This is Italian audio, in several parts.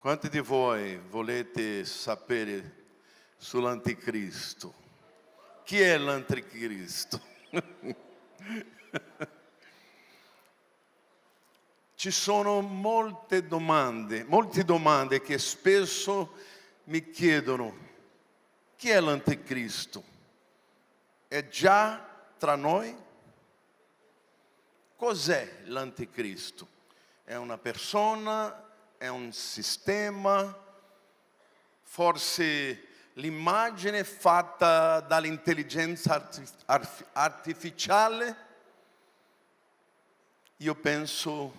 Quanti di voi volete sapere sull'anticristo? Chi è l'anticristo? Ci sono molte domande che spesso mi chiedono: chi è l'anticristo? È già tra noi? Cos'è l'anticristo? È una persona? È un sistema? Forse l'immagine fatta dall'intelligenza artificiale? Io penso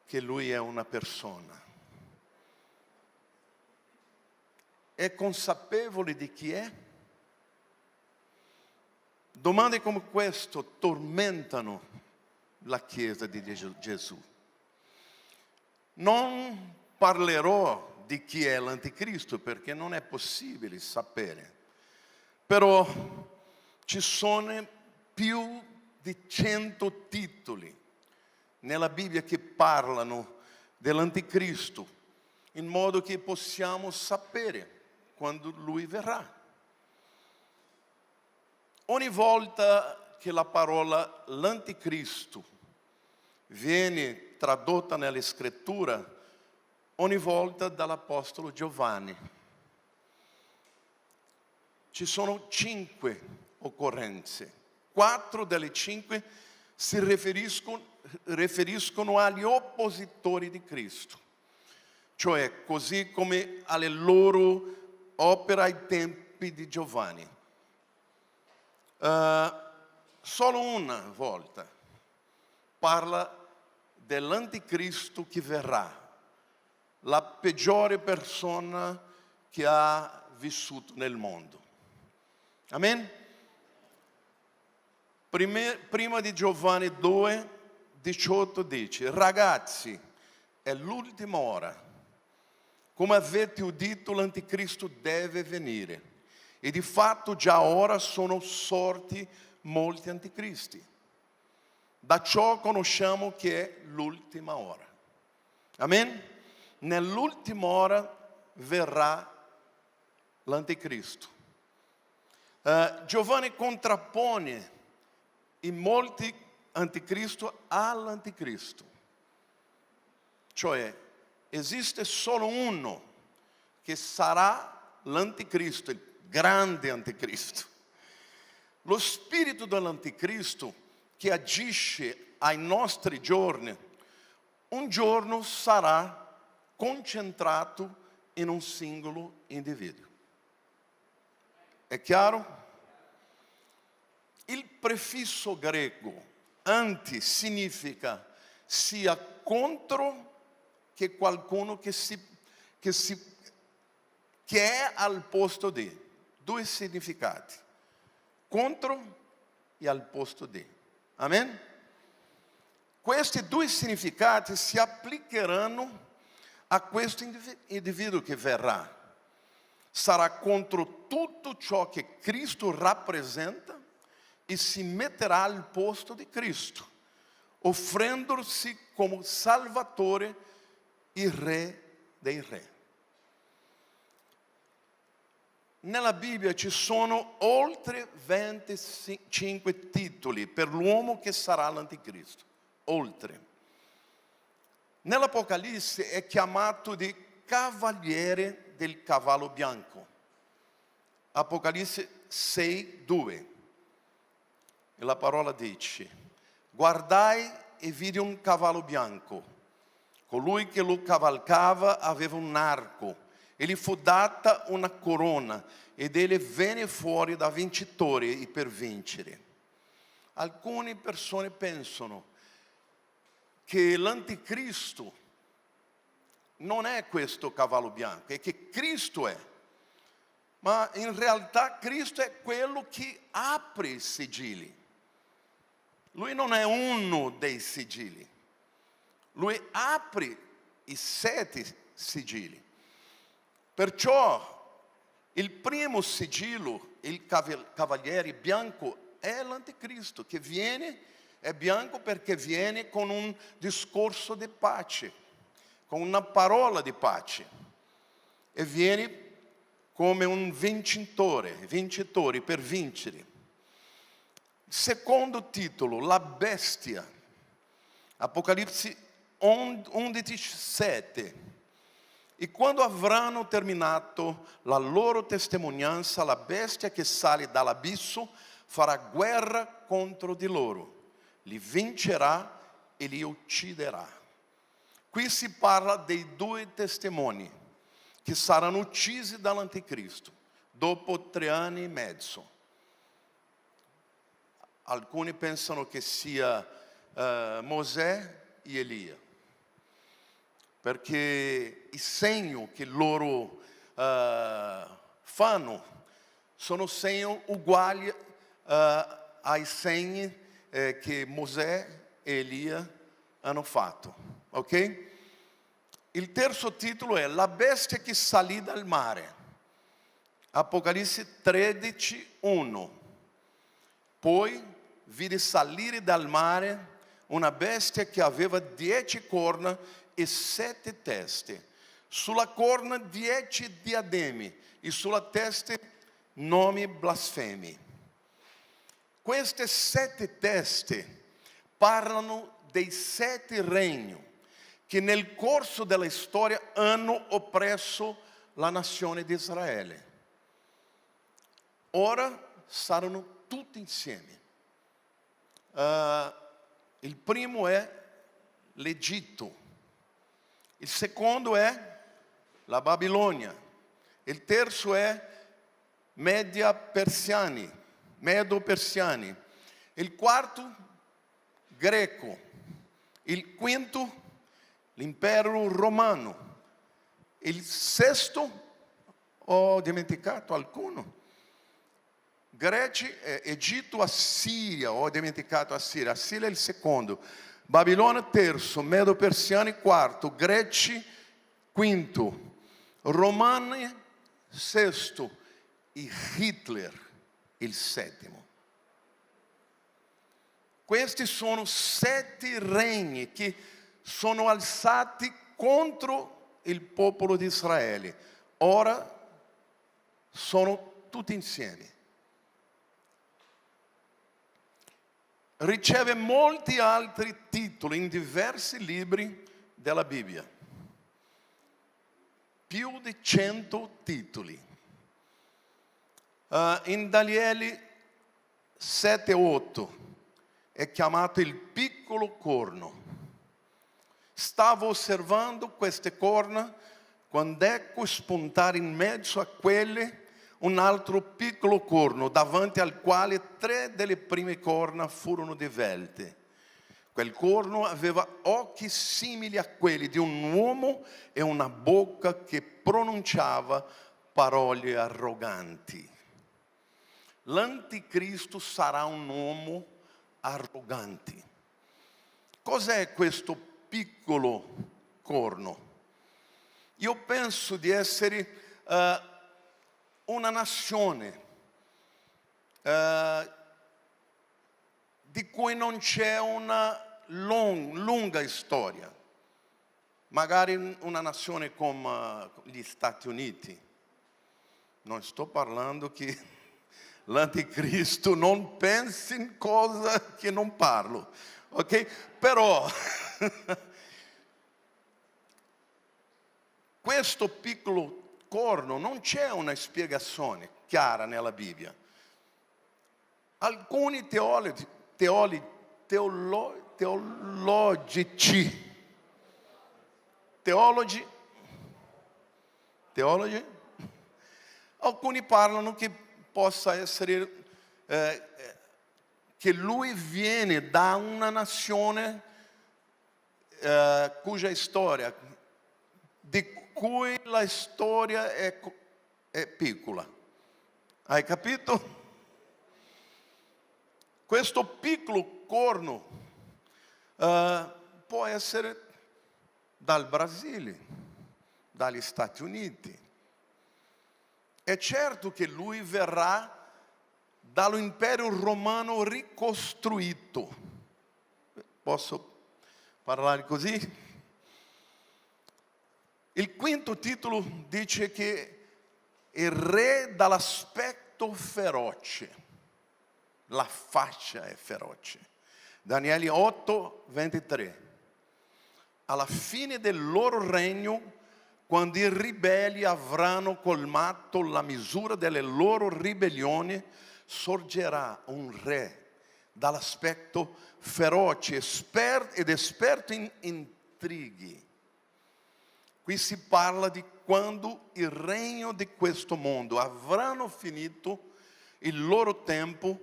che lui è una persona. È consapevole di chi è? Domande come questo tormentano la Chiesa di Gesù. Non parlerò di chi è l'anticristo perché non è possibile sapere, però ci sono più di 100 titoli nella Bibbia che parlano dell'anticristo, in modo che possiamo sapere quando lui verrà. Ogni volta che la parola l'anticristo viene tradotta nella scrittura, ogni volta dall'apostolo Giovanni. Ci sono 5 occorrenze. 4 delle 5 si riferiscono agli oppositori di Cristo, cioè così come alle loro opere ai tempi di Giovanni. Solo una volta parla dell'anticristo che verrà, la peggiore persona che ha vissuto nel mondo. Amen? Prima di Giovanni 2,18 dice: ragazzi, è l'ultima ora. Come avete udito, l'anticristo deve venire. E di fatto già ora sono sorti molti anticristi. Da ciò conosciamo che è l'ultima ora. Amen? Nell'ultima ora verrà l'anticristo. Giovanni contrappone in molti anticristo all'anticristo. Cioè, esiste solo uno che sarà l'anticristo, il grande anticristo. Lo spirito dell'anticristo che agisce ai nostri giorni, un giorno sarà concentrato in un singolo individuo. È chiaro? Il prefisso greco anti significa sia contro che qualcuno che è al posto di. 2 significati: contro e al posto di. Amen? Questi 2 significati si applicheranno a questo individuo che verrà. Sarà contro tutto ciò che Cristo rappresenta e si metterà al posto di Cristo, offrendosi come Salvatore e Re dei Re. Nella Bibbia ci sono oltre 25 titoli per l'uomo che sarà l'anticristo. Oltre. Nell'Apocalisse è chiamato di cavaliere del cavallo bianco. Apocalisse 6,2. E la parola dice: guardai e vidi un cavallo bianco. Colui che lo cavalcava aveva un arco. E gli fu data una corona ed egli venne fuori da vincitore e per vincere. Alcune persone pensano che l'anticristo non è questo cavallo bianco, è che Cristo è. Ma in realtà Cristo è quello che apre i sigilli. Lui non è uno dei sigilli. Lui apre i 7 sigilli. Perciò il primo sigillo, il cavaliere bianco, è l'anticristo che viene, è bianco perché viene con un discorso di pace, con una parola di pace e viene come un vincitore per vincere. Secondo titolo, la bestia, Apocalisse 11:7. E quando avranno terminato la loro testimonianza, la bestia che sale dall'abisso farà guerra contro di loro, li vincerà e li ucciderà. Qui si parla dei 2 testimoni che saranno uccisi dall'anticristo dopo 3 anni e mezzo. Alcuni pensano che sia Mosè e Elia, perché i segni che loro fanno sono segni uguali ai segni che Mosè e Elia hanno fatto, ok? Il terzo titolo è La bestia che salì dal mare, Apocalisse 13:1. Poi vide salire dal mare una bestia che aveva 10 corna e 7 teste, sulla corna 10 diademi e sulla testa nomi blasfemi. Queste 7 teste parlano dei 7 regni che nel corso della storia hanno oppresso la nazione di Israele. Ora saranno tutti insieme. Il primo è l'Egitto, il secondo è la Babilonia, il terzo è Medo-Persiani, il quarto greco, il quinto l'impero romano, il sesto, ho dimenticato qualcuno, Grecia, Egitto, Assiria, ho dimenticato Assiria è il secondo, Babilonia terzo, Medo-Persiani quarto, Greci quinto, Romani sesto e Hitler il settimo. Questi sono 7 regni che sono alzati contro il popolo di Israele. Ora sono tutti insieme. Riceve molti altri titoli in diversi libri della Bibbia. Più di 100 titoli. In Daniele 7:8 è chiamato il piccolo corno. Stavo osservando queste corna quando ecco spuntare in mezzo a quelle un altro piccolo corno, davanti al quale 3 delle prime corna furono divelte. Quel corno aveva occhi simili a quelli di un uomo e una bocca che pronunciava parole arroganti. L'anticristo sarà un uomo arrogante. Cos'è questo piccolo corno? Io penso di essere una nazione di cui non c'è una lunga storia. Magari una nazione come gli Stati Uniti. Non sto parlando che l'anticristo non pensi in cosa che non parlo, ok? Però questo piccolo corno non c'è una spiegazione chiara nella Bibbia. Alcuni teologi, alcuni parlano che possa essere che lui viene da una nazione cuja storia, di cui la storia è piccola. Hai capito? Questo piccolo corno può essere dal Brasile, dagli Stati Uniti. È certo che lui verrà dall'impero romano ricostruito. Posso parlare così? Il quinto titolo dice che il re dall'aspetto feroce, la faccia è feroce. Daniele 8, 23. Alla fine del loro regno, quando i ribelli avranno colmato la misura delle loro ribellioni, sorgerà un re dall'aspetto feroce ed esperto in intrighi. Qui si parla di quando il regno di questo mondo avranno finito il loro tempo,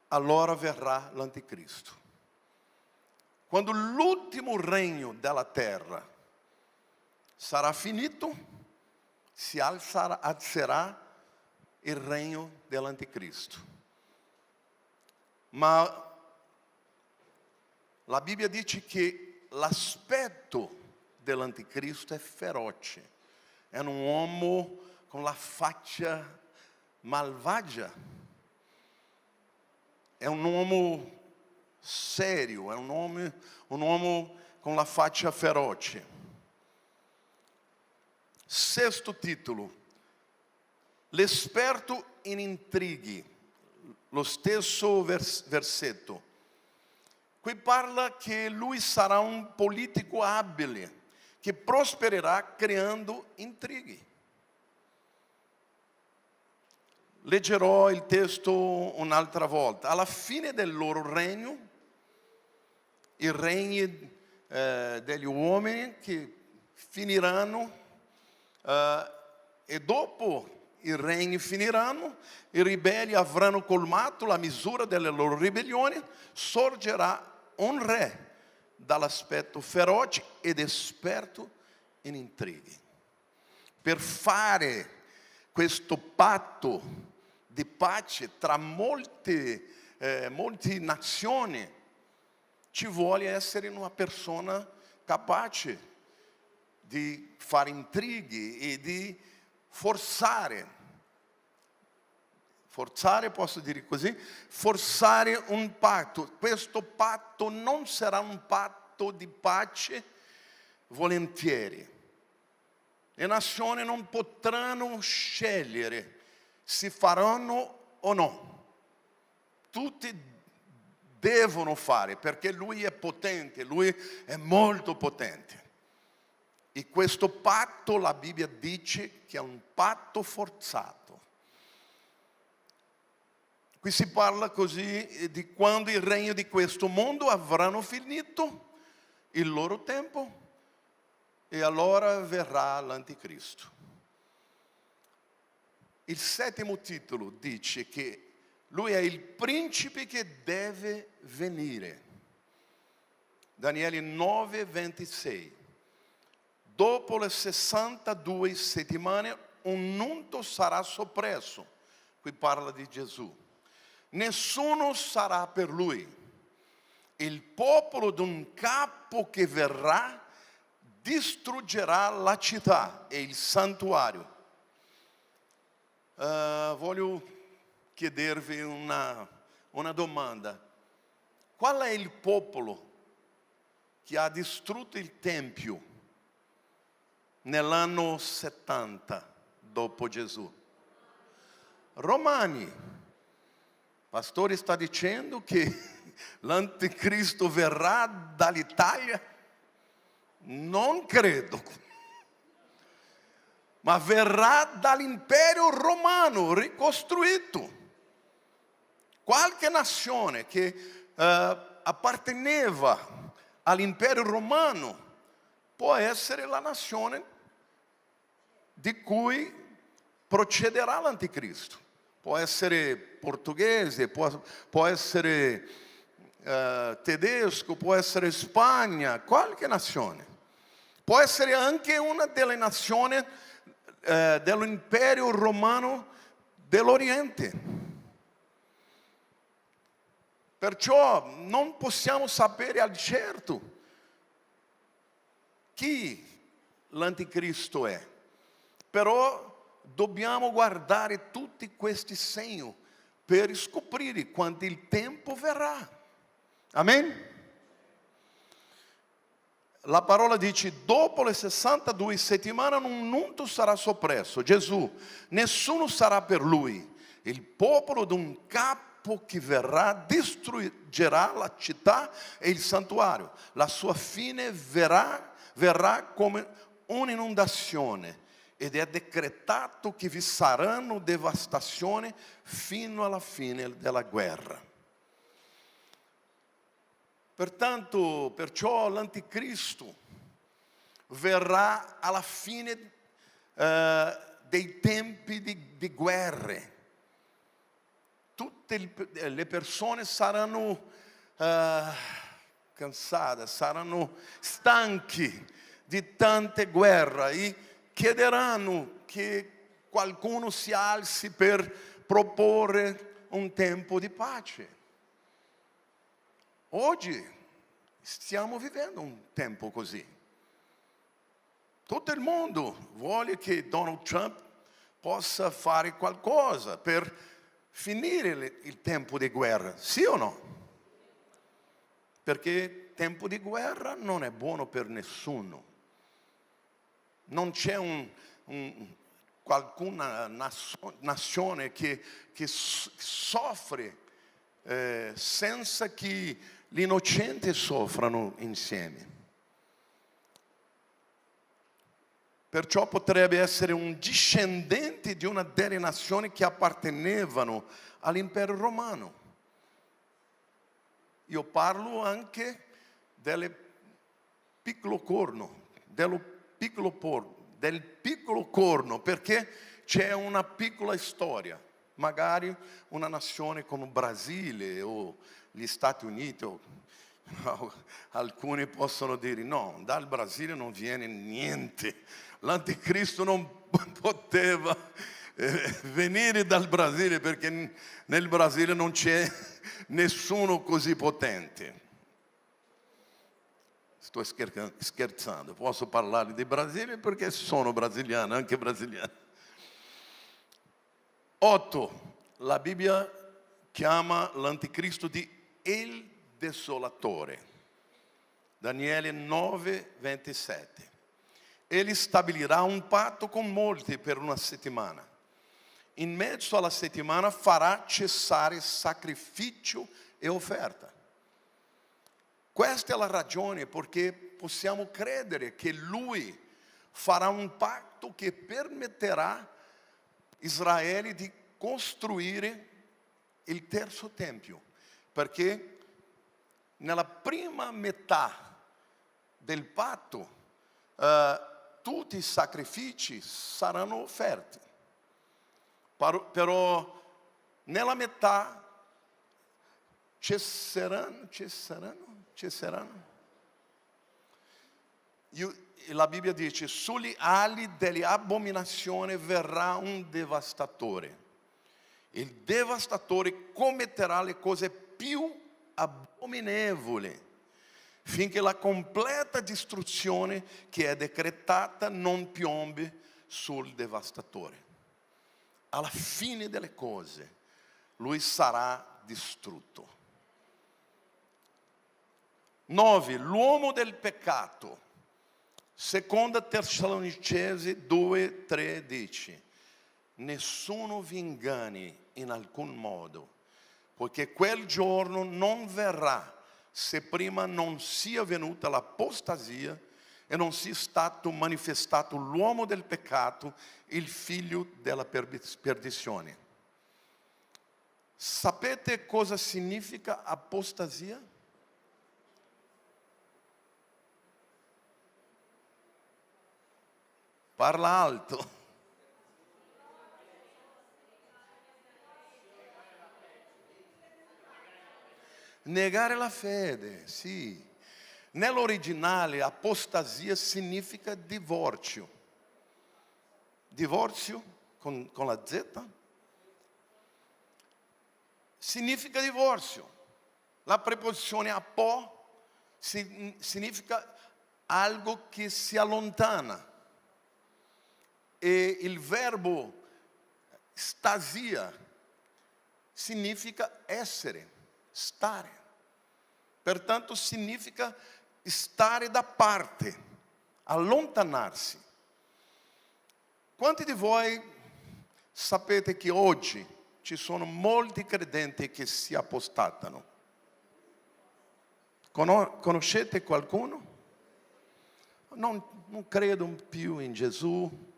allora verrà l'anticristo. Quando l'ultimo regno della terra sarà finito, si alzerà il regno dell'anticristo. Ma la Bibbia dice che l'aspetto dell'anticristo è feroce. È un uomo con la faccia malvagia. È un uomo serio, è un uomo con la faccia feroce. Sesto titolo, l'esperto in intrighi, lo stesso versetto. Qui parla che lui sarà un politico abile, che prospererà creando intrighi. Leggerò il testo un'altra volta. Alla fine del loro regno, i regni degli uomini che finiranno, e dopo i regni finiranno, i ribelli avranno colmato la misura delle loro ribellioni, sorgerà un re dall'aspetto feroce ed esperto in intrighi. Per fare questo patto di pace tra molte nazioni, ci vuole essere una persona capace di fare intrighi e di forzare, posso dire così, forzare un patto. Questo patto non sarà un patto di pace volentieri. Le nazioni non potranno scegliere se faranno o no. Tutti devono fare, perché lui è potente, lui è molto potente. E questo patto, la Bibbia dice che è un patto forzato. Qui si parla così di quando il regno di questo mondo avranno finito il loro tempo e allora verrà l'anticristo. Il settimo titolo dice che lui è il principe che deve venire. Daniele 9, 26. Dopo le 62 settimane un unto sarà soppresso. Qui parla di Gesù. Nessuno sarà per lui. Il popolo d'un capo che verrà distruggerà la città e il santuario. Voglio chiedervi una domanda. Qual è il popolo che ha distrutto il Tempio nell'anno 70 dopo Gesù? Romani. Il pastore sta dicendo che l'anticristo verrà dall'Italia? Non credo. Ma verrà dall'impero romano ricostruito. Qualche nazione che apparteneva all'impero romano può essere la nazione di cui procederà l'anticristo. Può essere portoghese, può essere tedesco, può essere Spagna, qualche nazione. Può essere anche una delle nazioni dell'impero romano dell'Oriente. Perciò non possiamo sapere al certo chi l'anticristo è, però dobbiamo guardare tutti questi segni per scoprire quando il tempo verrà. Amen? la parola dice, dopo le 62 settimane non sarà soppresso, Gesù, nessuno sarà per lui. Il popolo di un capo che verrà distruggerà la città e il santuario. La sua fine verrà come un'inondazione ed è decretato che vi saranno devastazioni fino alla fine della guerra. Perciò l'anticristo verrà alla fine dei tempi di guerre. Tutte le persone saranno cansate, saranno stanchi di tante guerre e chiederanno che qualcuno si alzi per proporre un tempo di pace. Oggi stiamo vivendo un tempo così. Tutto il mondo vuole che Donald Trump possa fare qualcosa per finire il tempo di guerra, sì o no? Perché il tempo di guerra non è buono per nessuno. Non c'è qualcuna nazione che soffre senza che gli innocenti soffrano insieme. Perciò potrebbe essere un discendente di una delle nazioni che appartenevano all'impero romano. Io parlo anche del piccolo corno, del piccolo corno, perché c'è una piccola storia. Magari una nazione come il Brasile o gli Stati Uniti, alcuni possono dire no, dal Brasile non viene niente, l'anticristo non poteva venire dal Brasile perché nel Brasile non c'è nessuno così potente. Sto scherzando, posso parlare di Brasile perché sono brasiliano, anche brasiliano. 8. La Bibbia chiama l'anticristo di il desolatore. Daniele 9:27. Egli stabilirà un patto con molti per una settimana. In mezzo alla settimana farà cessare sacrificio e offerta. Questa è la ragione perché possiamo credere che lui farà un patto che permetterà a Israele di costruire il terzo tempio, perché nella prima metà del patto tutti i sacrifici saranno offerti, però nella metà cesseranno. La Bibbia dice, sugli ali delle abominazioni verrà un devastatore. Il devastatore commetterà le cose più abominevoli, finché la completa distruzione che è decretata non piombi sul devastatore. Alla fine delle cose, lui sarà distrutto. 9. L'uomo del peccato. Seconda Tessalonicesi 2:3 dice, nessuno vi inganni in alcun modo, poiché quel giorno non verrà se prima non sia venuta l'apostasia e non sia stato manifestato l'uomo del peccato, il figlio della perdizione. Sapete cosa significa apostasia? Parla alto. Negare la fede, sì. Nell'originale apostasia significa divorzio. Divorzio con la Z significa divorzio. La preposizione apo significa algo che si allontana. E il verbo stasia significa essere, stare. Pertanto significa stare da parte, allontanarsi. Quanti di voi sapete che oggi ci sono molti credenti che si apostatano? Conoscete qualcuno? Non credo più in Gesù.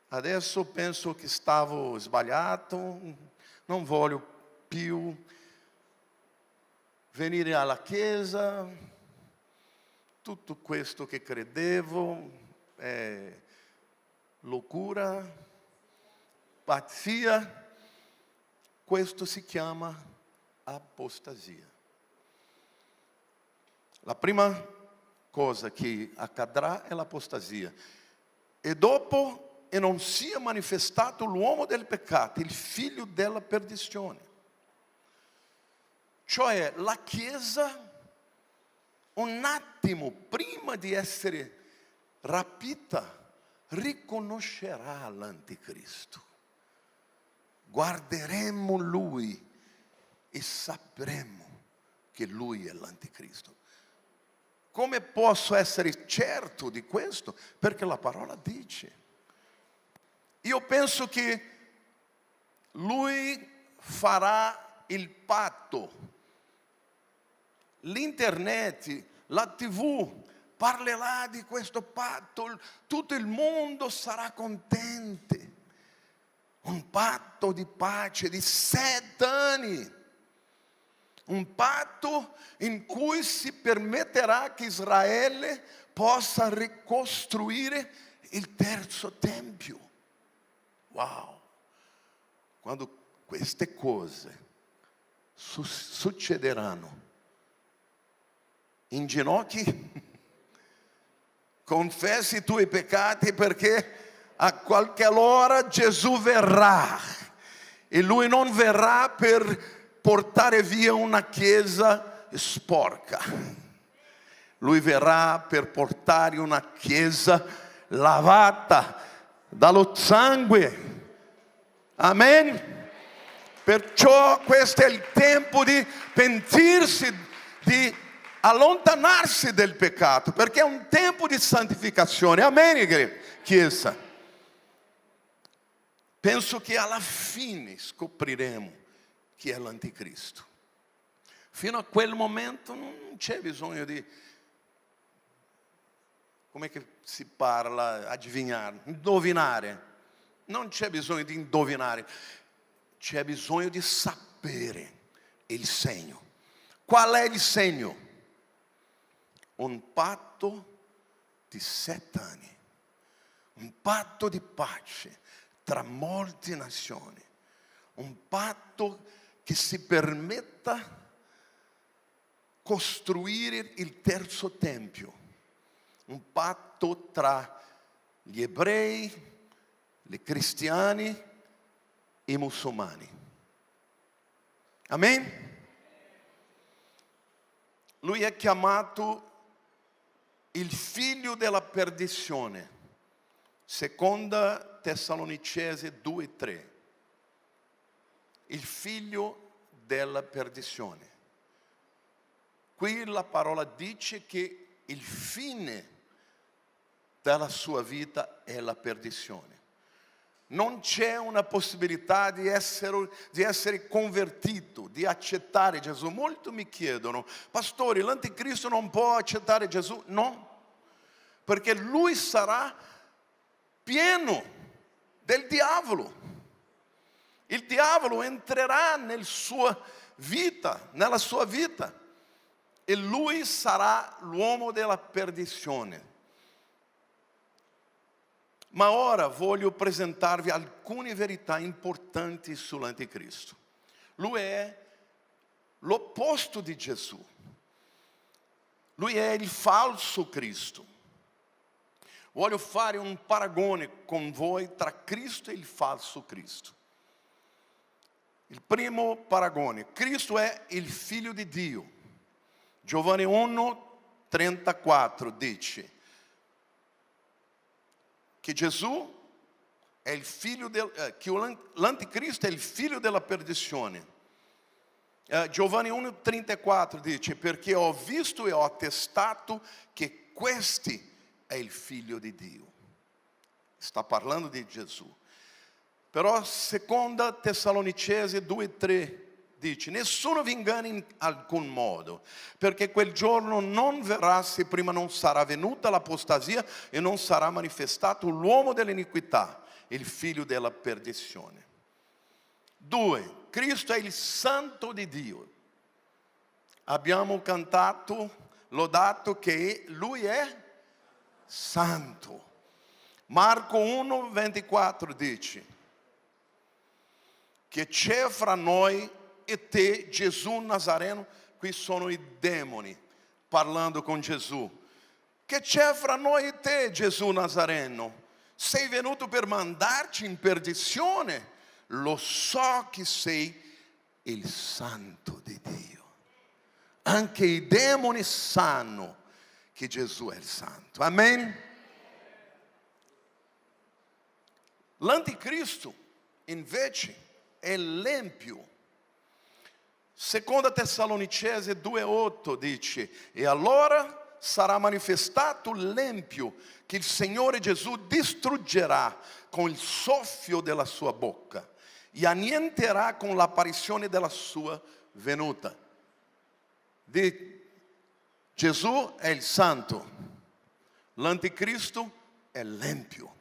Adesso penso che stavo sbagliato, non voglio più venire alla chiesa, tutto questo che credevo è locura, pazzia. Questo si chiama apostasia. La prima cosa che accadrà è l'apostasia. E dopo e non sia manifestato l'uomo del peccato, il figlio della perdizione. Cioè la Chiesa, un attimo prima di essere rapita, riconoscerà l'anticristo. Guarderemo lui e sapremo che lui è l'anticristo. Come posso essere certo di questo? Perché la parola dice. Io penso che lui farà il patto. L'internet, la TV parlerà di questo patto, tutto il mondo sarà contento. Un patto di pace di 7 anni. Un patto in cui si permetterà che Israele possa ricostruire il terzo tempio. Wow! Quando queste cose succederanno, in ginocchi, confessi i tuoi peccati, perché a qualche ora Gesù verrà e lui non verrà per portare via una chiesa sporca. Lui verrà per portare una chiesa lavata dallo sangue. Amen. Perciò questo è il tempo di pentirsi, di allontanarsi del peccato, perché è un tempo di santificazione. Amen, Chiesa. Penso che alla fine scopriremo chi è l'anticristo. Fino a quel momento non c'è bisogno di, come si parla, adivinare, indovinare. Non c'è bisogno di indovinare, c'è bisogno di sapere il segno. Qual è il segno? Un patto di 7 anni, un patto di pace tra molte nazioni, un patto che si permetta costruire il terzo tempio, un patto tra gli ebrei, i cristiani e i musulmani. Amen? Lui è chiamato il figlio della perdizione, seconda Tessalonicesi 2:3. Il figlio della perdizione. Qui la parola dice che il fine della sua vita è la perdizione. Non c'è una possibilità di essere convertito, di accettare Gesù. Molti mi chiedono: pastore, l'anticristo non può accettare Gesù? No, perché lui sarà pieno del diavolo. Il diavolo entrerà nella sua vita e lui sarà l'uomo della perdizione. Ma ora voglio presentarvi alcune verità importanti sull'anticristo. Lui è l'opposto di Gesù. Lui è il falso Cristo. Voglio fare un paragone con voi tra Cristo e il falso Cristo. Il primo paragone: Cristo è il figlio di Dio. Giovanni 1:34 dice che Gesù è il figlio che l'anticristo è il figlio della perdizione. Giovanni 1,34 dice: perché ho visto e ho attestato che questi è il figlio di Dio. Sta parlando di Gesù. Però seconda Tessalonicesi 2,3 dice: nessuno vi inganni in alcun modo, perché quel giorno non verrà se prima non sarà venuta l'apostasia e non sarà manifestato l'uomo dell'iniquità, il figlio della perdizione. 2. Cristo è il santo di Dio. Abbiamo cantato, lodato che Lui è santo. Marco 1,24 dice che c'è fra noi e te Gesù Nazareno. Qui sono i demoni parlando con Gesù. Che c'è fra noi e te Gesù Nazareno? Sei venuto per mandarci in perdizione? Lo so che sei il santo di Dio. Anche i demoni sanno che Gesù è il santo. Amen? L'anticristo invece è l'empio. Seconda Tessalonicesi 2,8 dice: e allora sarà manifestato l'empio che il Signore Gesù distruggerà con il soffio della sua bocca e annienterà con l'apparizione della sua venuta. Gesù è il santo, l'anticristo è l'empio.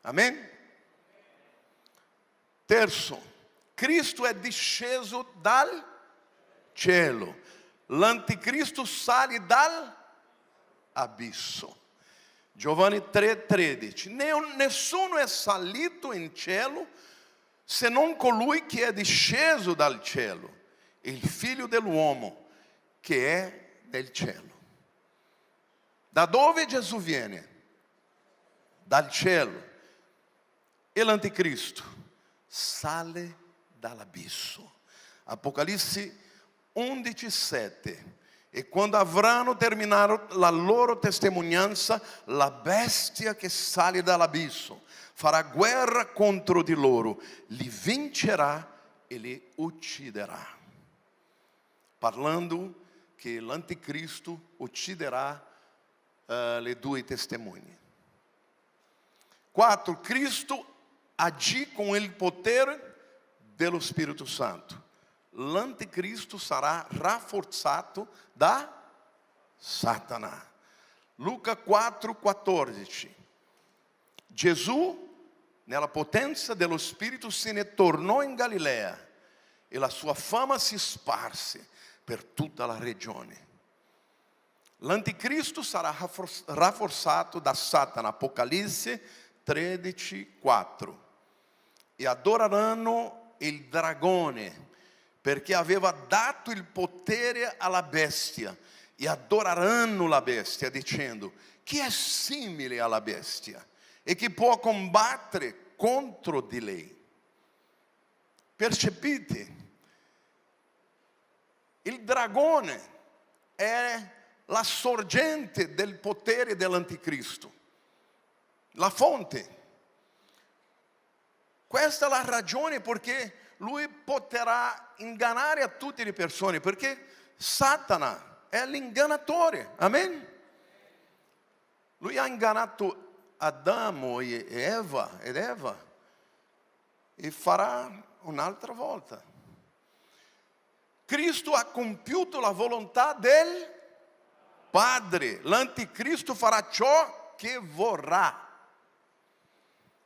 Amen? Terzo, Cristo è disceso dal cielo, l'anticristo sale dall'abisso. Giovanni 3,13: nessuno è salito in cielo se non colui che è disceso dal cielo, il figlio dell'uomo che è del cielo. Da dove Gesù viene? Dal cielo. E l'anticristo sale dall'abisso. Apocalisse 11,7: e quando avranno terminato la loro testimonianza, la bestia che sale dall'abisso farà guerra contro di loro, li vincerà e li ucciderà. Parlando che l'anticristo ucciderà le due testemunhe. 4. Cristo agì con il potere dello Spirito Santo. L'anticristo sarà rafforzato da Satana. Luca 4,14: Gesù, nella potenza dello Spirito, se ne tornò in Galilea e la sua fama si sparse per tutta la regione. L'anticristo sarà rafforzato da Satana. Apocalisse 13,4: e adoreranno il dragone, perché aveva dato il potere alla bestia, e adoreranno la bestia, dicendo: chi è simile alla bestia e chi può combattere contro di lei? Percepite? Il dragone è la sorgente del potere dell'anticristo, la fonte. Questa è la ragione perché lui potrà ingannare a tutte le persone, perché Satana è l'ingannatore. Amen? Lui ha ingannato Adamo ed Eva e farà un'altra volta. Cristo ha compiuto la volontà del Padre. L'anticristo farà ciò che vorrà.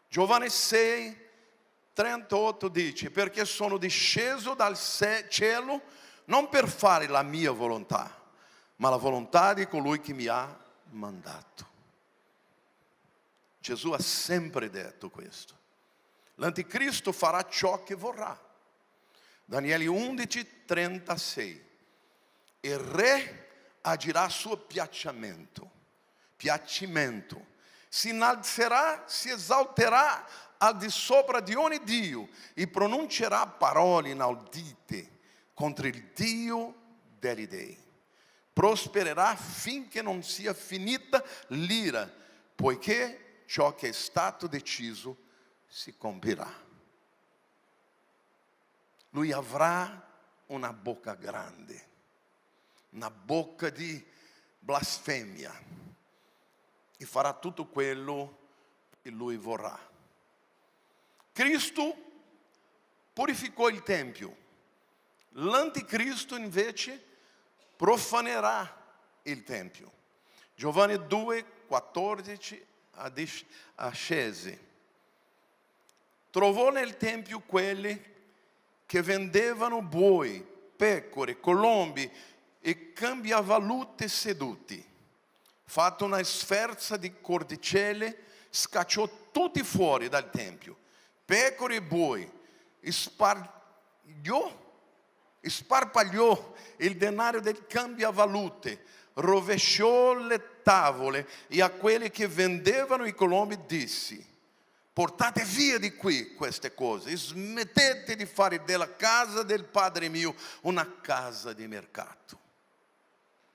Giovanni 6,38 dice: perché sono disceso dal cielo non per fare la mia volontà, ma la volontà di colui che mi ha mandato. Gesù ha sempre detto questo. L'anticristo farà ciò che vorrà. Daniele 11,36: il re agirà a suo piacimento, si innalzerà, si esalterà al di sopra di ogni Dio e pronuncerà parole inaudite contro il Dio degli dei. Prospererà finché non sia finita l'ira, poiché ciò che è stato deciso si compirà. Lui avrà una bocca grande, una bocca di blasfemia, e farà tutto quello che lui vorrà. Cristo purificò il Tempio, l'anticristo invece profanerà il Tempio. Giovanni 2, 14 ascese. Trovò nel Tempio quelli che vendevano buoi, pecore, colombi e cambiavalute seduti. Fatta una sferza di cordicelle, scacciò tutti fuori dal Tempio, pecore e buoi, sparpagliò il denaro del cambiavalute, rovesciò le tavole e a quelli che vendevano i colombi disse: portate via di qui queste cose e smettete di fare della casa del Padre mio una casa di mercato.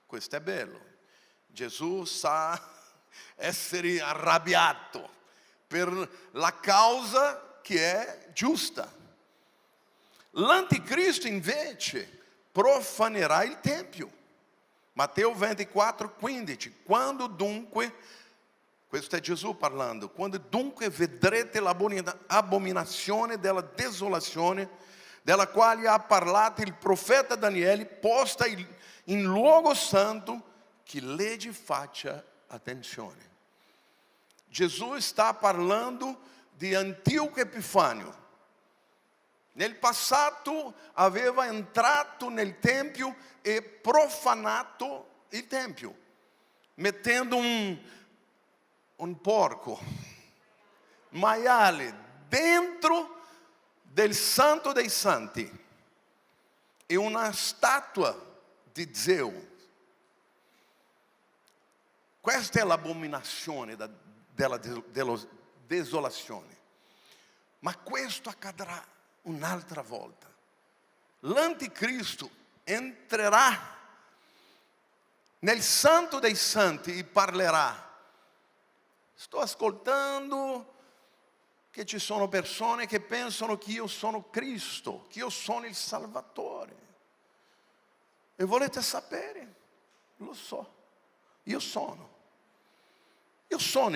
Questo è bello. Gesù sa essere arrabbiato per la causa che è giusta. L'anticristo invece profanerà il Tempio. Matteo 24, 15. Quando dunque, questo è Gesù parlando, quando dunque vedrete l'abominazione della desolazione, della quale ha parlato il profeta Daniele, posta in luogo santo, che legge faccia attenzione. Gesù sta parlando di Antioco Epifanio. Nel passato aveva entrato nel Tempio e profanato il Tempio, mettendo un porco, maiale, dentro del Santo dei Santi e una statua di Zeu. Questa è l'abominazione della desolazione. Ma questo accadrà un'altra volta. L'anticristo entrerà nel Santo dei Santi e parlerà. Sto ascoltando che ci sono persone che pensano che io sono Cristo, che io sono il Salvatore. E volete sapere? Lo so, io sono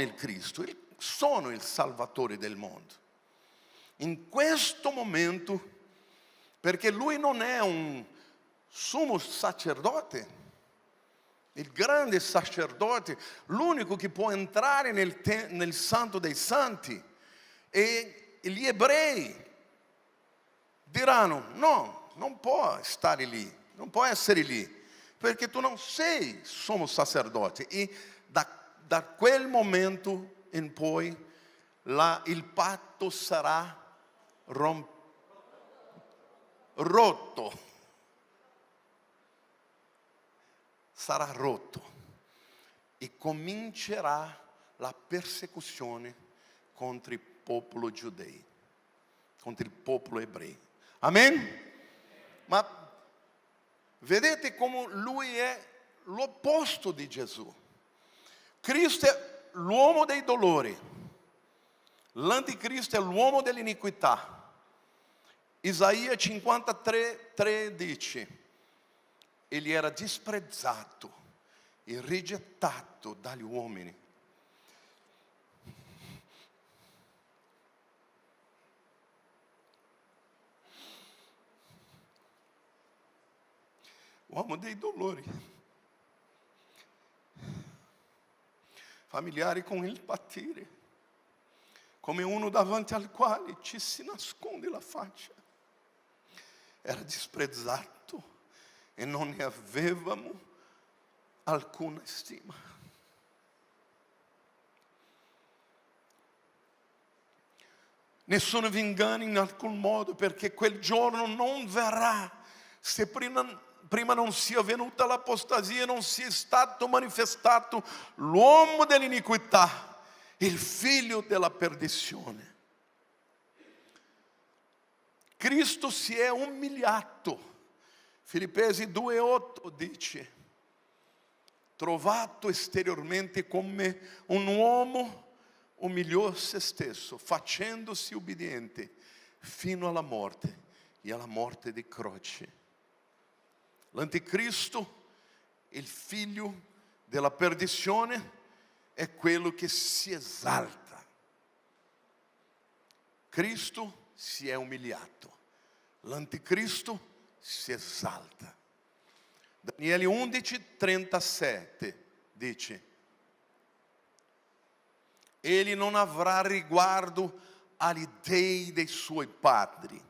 il Cristo, sono il Salvatore del mondo. In questo momento, perché lui non è un sommo sacerdote, il grande sacerdote, l'unico che può entrare nel Santo dei Santi, e gli ebrei diranno: no, non può stare lì, non può essere lì, perché tu non sei sommo sacerdote. E da quel momento in poi il patto sarà rotto. Sarà rotto e comincerà la persecuzione contro il popolo giudeo, contro il popolo ebreo. Amen? Ma vedete come lui è l'opposto di Gesù. Cristo è l'uomo dei dolori, l'anticristo è l'uomo dell'iniquità. Isaia 53, 3 dice: egli era disprezzato e rigettato dagli uomini. Uomo dei dolori, familiari con il patire, come uno davanti al quale ci si nasconde la faccia. Era disprezzato e non ne avevamo alcuna stima. Nessuno vi inganni in alcun modo, perché quel giorno non verrà se prima non sia venuta l'apostasia, non sia stato manifestato l'uomo dell'iniquità, il figlio della perdizione. Cristo si è umiliato. Filippesi 2,8 dice: trovato esteriormente come un uomo, umiliò se stesso, facendosi ubbidiente fino alla morte e alla morte di croce. L'anticristo, il figlio della perdizione, è quello che si esalta. Cristo si è umiliato, l'anticristo si esalta. Daniele 11:37 dice: egli non avrà riguardo agli dei dei suoi padri,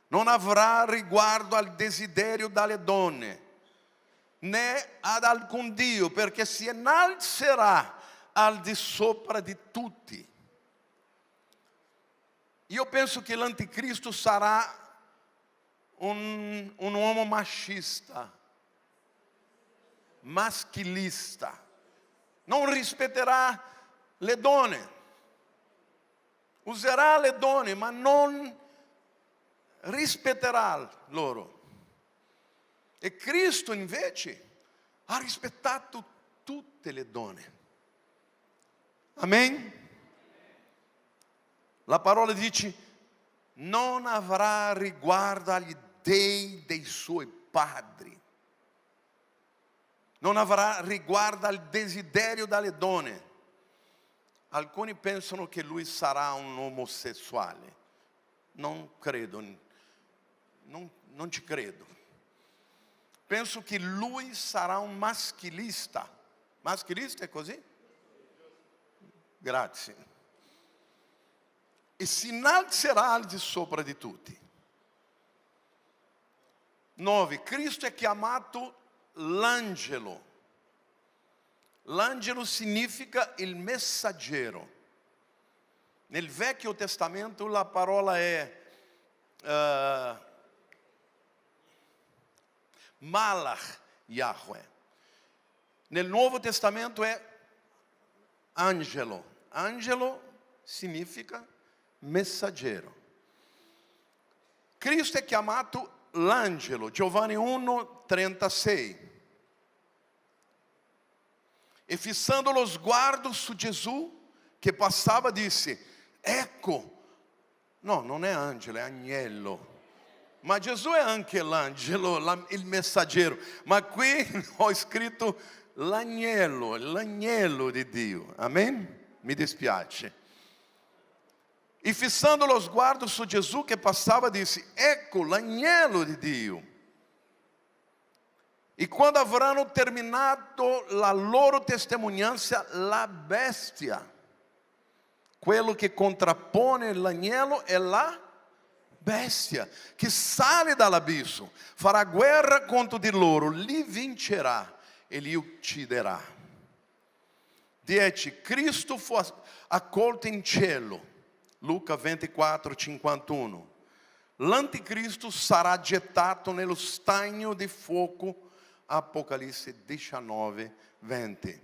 non avrà riguardo al desiderio dalle donne, né ad alcun Dio, perché si innalzerà al di sopra di tutti. Io penso che l'anticristo sarà un uomo machista, maschilista, non rispetterà le donne, userà le donne, ma non rispetterà loro. E Cristo invece ha rispettato tutte le donne. Amen? La parola dice: non avrà riguardo agli dei dei suoi padri, non avrà riguardo al desiderio dalle donne. Alcuni pensano che lui sarà un omosessuale. Non credo, non ci credo. Penso che lui sarà un maschilista. Maschilista è così? Grazie. E si innalzerà al di sopra di tutti. 9. Cristo è chiamato l'angelo. L'angelo significa il messaggero. Nel Vecchio Testamento la parola è Malach Yahweh. Nel Nuovo Testamento è angelo. Angelo significa messaggero. Cristo è chiamato l'angelo. Giovanni 1:36. E fissando lo sguardo su Gesù che passava disse: ecco, no, non è angelo, è agnello. Ma Gesù è anche l'angelo, il messaggero. Ma qui ho scritto l'agnello di Dio. Amen? Mi dispiace. E fissando lo sguardo su Gesù che passava disse: ecco l'agnello di Dio. E quando avranno terminato la loro testimonianza, la bestia, quello che contrappone l'agnello è la bestia, che sale dall'abisso, farà guerra contro di loro, li vincerà e li ucciderà. 10. Cristo fu accolto in cielo, Luca 24:51. L'anticristo sarà gettato nello stagno di fuoco, Apocalisse 19:20.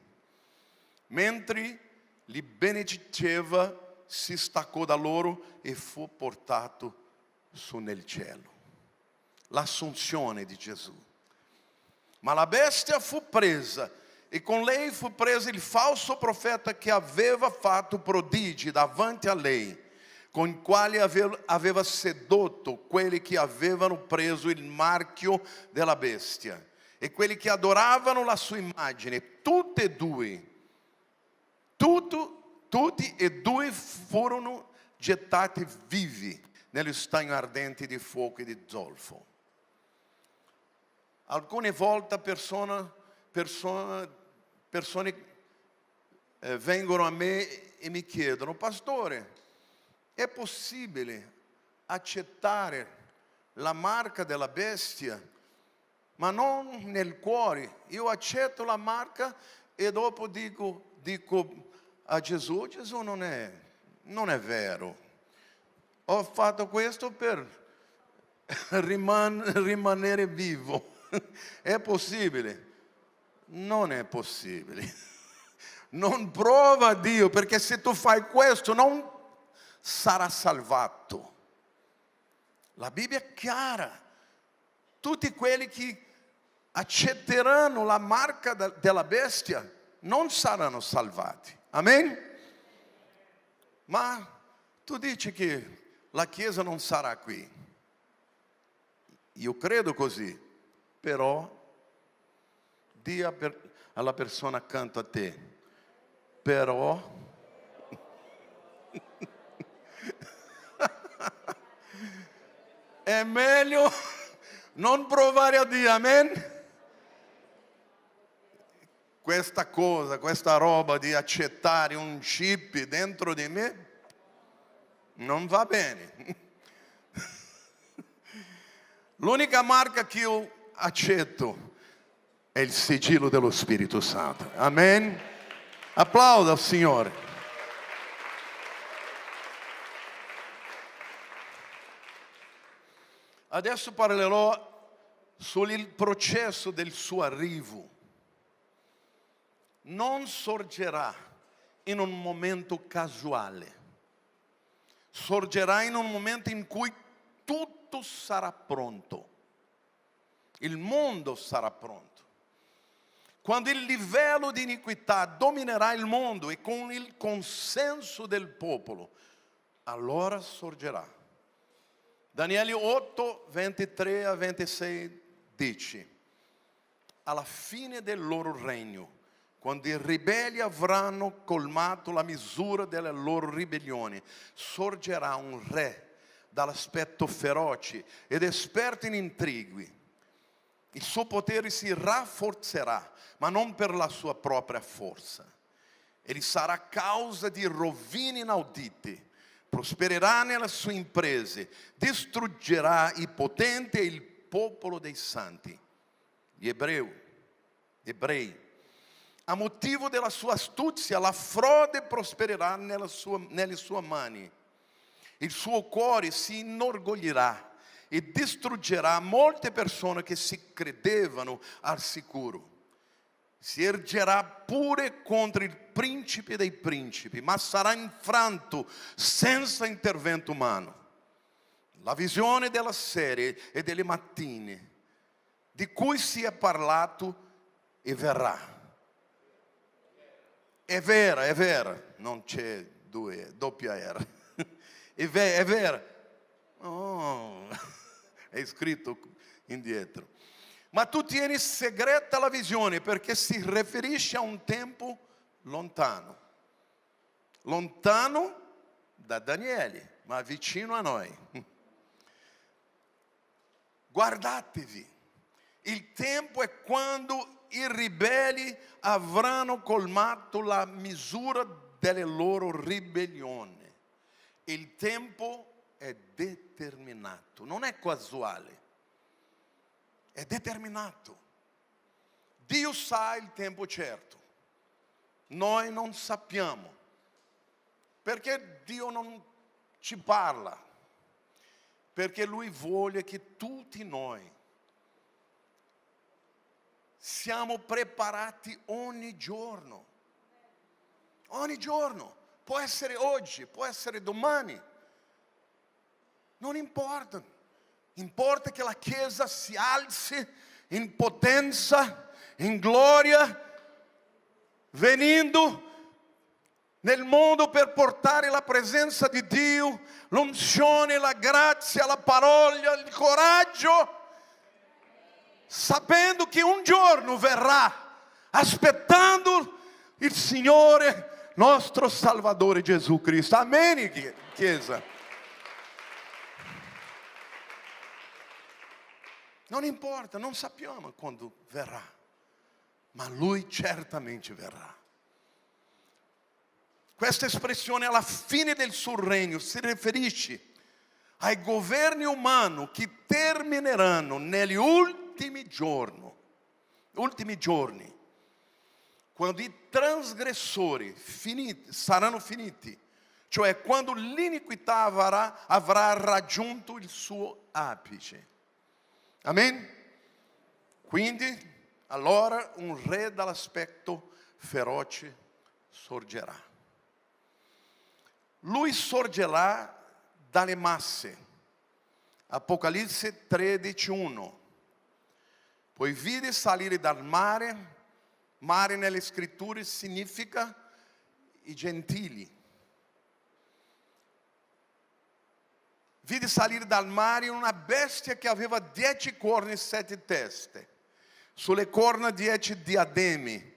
Mentre li benediceva, si staccò da loro e fu portato su nel cielo. L'assunzione di Gesù. Ma la bestia fu presa, e con lei fu preso il falso profeta che aveva fatto prodigi davanti a lei, con i quali aveva sedotto quelli che avevano preso il marchio della bestia e quelli che adoravano la sua immagine. Tutti e due furono gettati vivi nello stagno ardente di fuoco e di zolfo. Alcune volte persone vengono a me e mi chiedono: pastore, è possibile accettare la marca della bestia ma non nel cuore? Io accetto la marca e dopo dico a Gesù: Gesù, non è vero, ho fatto questo per rimanere vivo. È possibile? Non è possibile. Non prova Dio, perché se tu fai questo non sarà salvato. La Bibbia è chiara: tutti quelli che accetteranno la marca della bestia non saranno salvati. Amen? Ma tu dici che la Chiesa non sarà qui. Io credo così, Però, alla persona accanto a te, però, è meglio non provare a dire amen. Questa cosa, questa roba di accettare un chip dentro di me non va bene. L'unica marca che io accetto è il sigillo dello Spirito Santo. Amen. Applauda al Signore. Adesso parlerò sul processo del suo arrivo. Non sorgerà in un momento casuale, sorgerà in un momento in cui tutto sarà pronto, il mondo sarà pronto. Quando il livello di iniquità dominerà il mondo e con il consenso del popolo, allora sorgerà. Daniele 8, 23 a 26 dice: alla fine del loro regno, quando i ribelli avranno colmato la misura delle loro ribellioni, sorgerà un re dall'aspetto feroce ed esperto in intrighi. Il suo potere si rafforzerà, ma non per la sua propria forza. Egli sarà causa di rovine inaudite, prospererà nelle sue imprese, distruggerà i potenti e il popolo dei santi. Gli ebrei. A motivo della sua astuzia, la frode prospererà nelle sue mani. Il suo cuore si inorgoglirà e distruggerà molte persone che si credevano al sicuro. Si ergerà pure contro il principe dei principi, ma sarà infranto senza intervento umano. La visione della sere e delle mattine, di cui si è parlato, e verrà. È vera, non c'è doppia R. È vera. Oh, è scritto indietro. Ma tu tieni segreta la visione perché si riferisce a un tempo lontano. Lontano da Daniele, ma vicino a noi. Guardatevi, il tempo è quando i ribelli avranno colmato la misura delle loro ribellioni. Il tempo è determinato, non è casuale, è determinato. Dio sa il tempo certo, noi non sappiamo, perché Dio non ci parla, perché Lui vuole che tutti noi siamo preparati ogni giorno. Ogni giorno. Può essere oggi, può essere domani. Non importa. Importa che la Chiesa si alzi in potenza, in gloria, venendo nel mondo per portare la presenza di Dio, l'unzione, la grazia, la parola, il coraggio, sapendo che un giorno verrà, aspettando il Signore, nostro Salvatore Gesù Cristo. Amen, Chiesa. Non importa, non sappiamo quando verrà, ma Lui certamente verrà. Questa espressione alla fine del suo regno si riferisce ai governi umani che termineranno negli ultimi giorni, quando i trasgressori saranno finiti, cioè quando l'iniquità avrà raggiunto il suo apice. Amen? Quindi, allora un re dall'aspetto feroce sorgerà. Lui sorgerà dalle masse. Apocalisse 13:1. Poi vide salire dal mare. Mare nelle scritture significa i gentili. vide salire dal mare una bestia che aveva 10 corna e 7 teste, sulle corna 10 diademi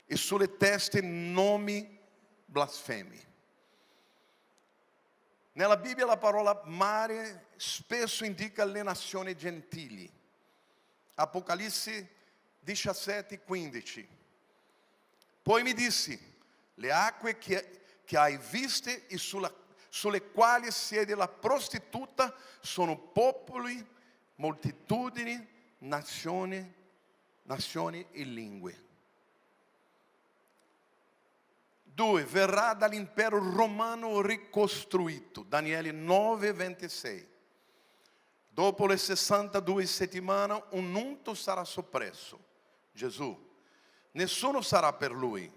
e sulle teste nomi blasfemi. Nella Bibbia la parola mare spesso indica le nazioni gentili. Apocalisse 17:15. Poi mi disse, le acque che hai viste e sulle quali siede la prostituta sono popoli, moltitudini, nazioni e lingue. 2. Verrà dall'impero romano ricostruito. Daniele 9:26. Dopo le 62 settimane un unto sarà soppresso, Gesù. Nessuno sarà per lui.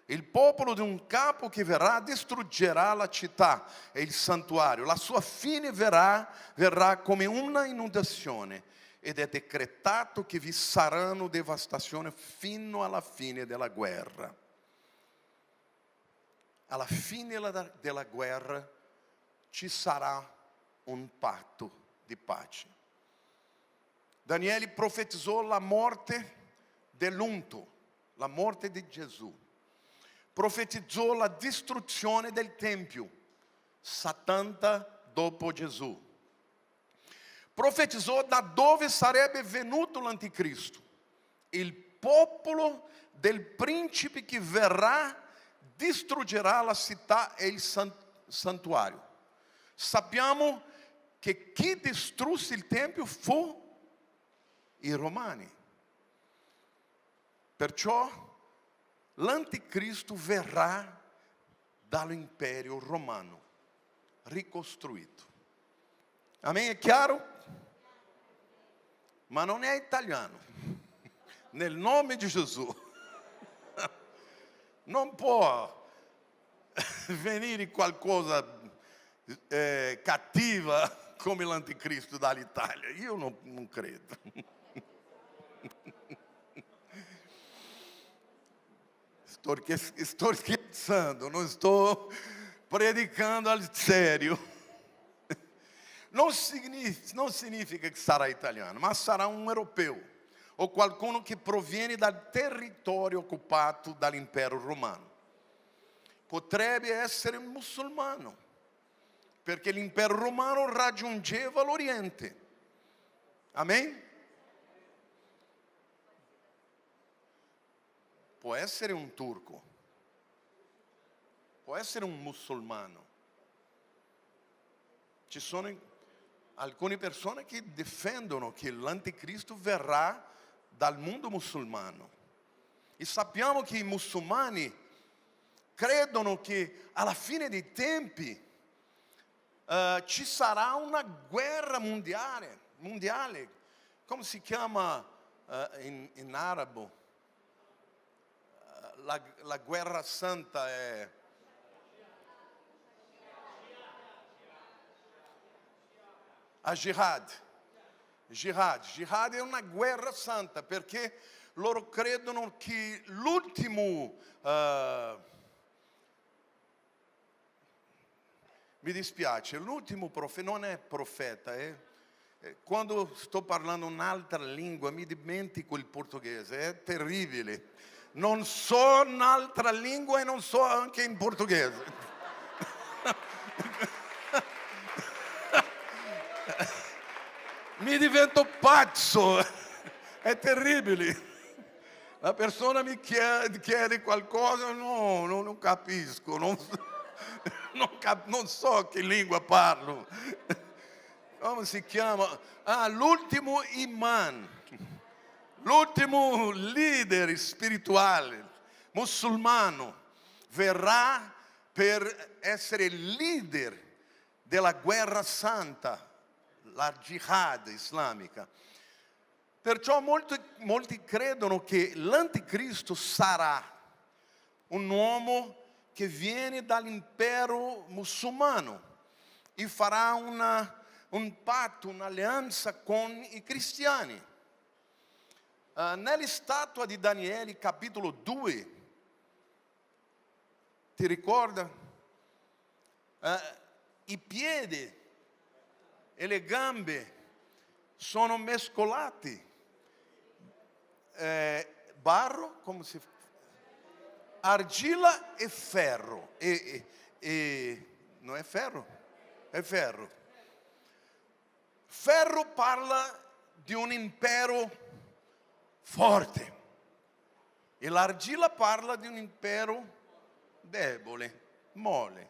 Il popolo di un capo che verrà distruggerà la città e il santuario. La sua fine verrà come una inondazione ed è decretato che vi saranno devastazioni fino alla fine della guerra. Alla fine della guerra ci sarà un patto di pace. Daniele profetizzò la morte dell'unto, la morte di Gesù. Profetizzò la distruzione del Tempio, 70 dopo Gesù. Profetizzò da dove sarebbe venuto l'anticristo, il popolo del principe che verrà distruggerà la città e il santuario. Sappiamo che chi distrusse il Tempio fu i Romani. Perciò l'anticristo verrà dall'imperio romano, ricostruito. Amen, è chiaro? Ma non è italiano. Nel nome di Gesù. Non può venire qualcosa cattiva come l'anticristo dall'Italia. Io non credo. Sto scherzando, non sto predicando al serio. Non significa che sarà italiano, ma sarà un europeo o qualcuno che proviene dal territorio occupato dall'impero romano. Potrebbe essere un musulmano, perché l'impero romano raggiungeva l'Oriente. Amen? Può essere un turco, può essere un musulmano. Ci sono alcune persone che difendono che l'anticristo verrà dal mondo musulmano. E sappiamo che i musulmani credono che alla fine dei tempi ci sarà una guerra mondiale. Come si chiama in arabo? La guerra santa è a jihad. Jihad è una guerra santa perché loro credono che l'ultimo, mi dispiace, l'ultimo profeta, non è profeta, quando sto parlando un'altra lingua mi dimentico il portoghese, è terribile. Non so un'altra lingua e non so anche in portoghese. Mi divento pazzo, è terribile. La persona mi chiede qualcosa, no, non capisco, non so che lingua parlo. Come si chiama? L'ultimo imam, l'ultimo leader spirituale musulmano verrà per essere leader della guerra santa, la jihad islamica. Perciò molti credono che l'anticristo sarà un uomo che viene dall'impero musulmano e farà un patto, un'alleanza con i cristiani. Nella statua di Daniele, capitolo 2, ti ricorda? I piedi e le gambe sono mescolati. Barro, come si fa? Argilla e ferro. Non è ferro? È ferro. Ferro parla di un impero forte e l'argilla parla di un impero debole, mole.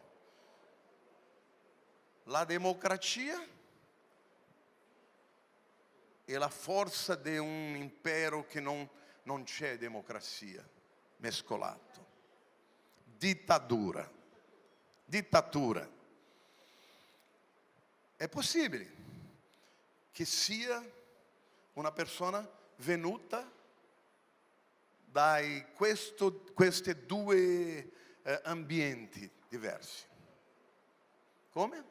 La democrazia è la forza di un impero che non c'è democrazia, mescolato. Dittatura. È possibile che sia una persona venuta da questi due ambienti diversi. Come?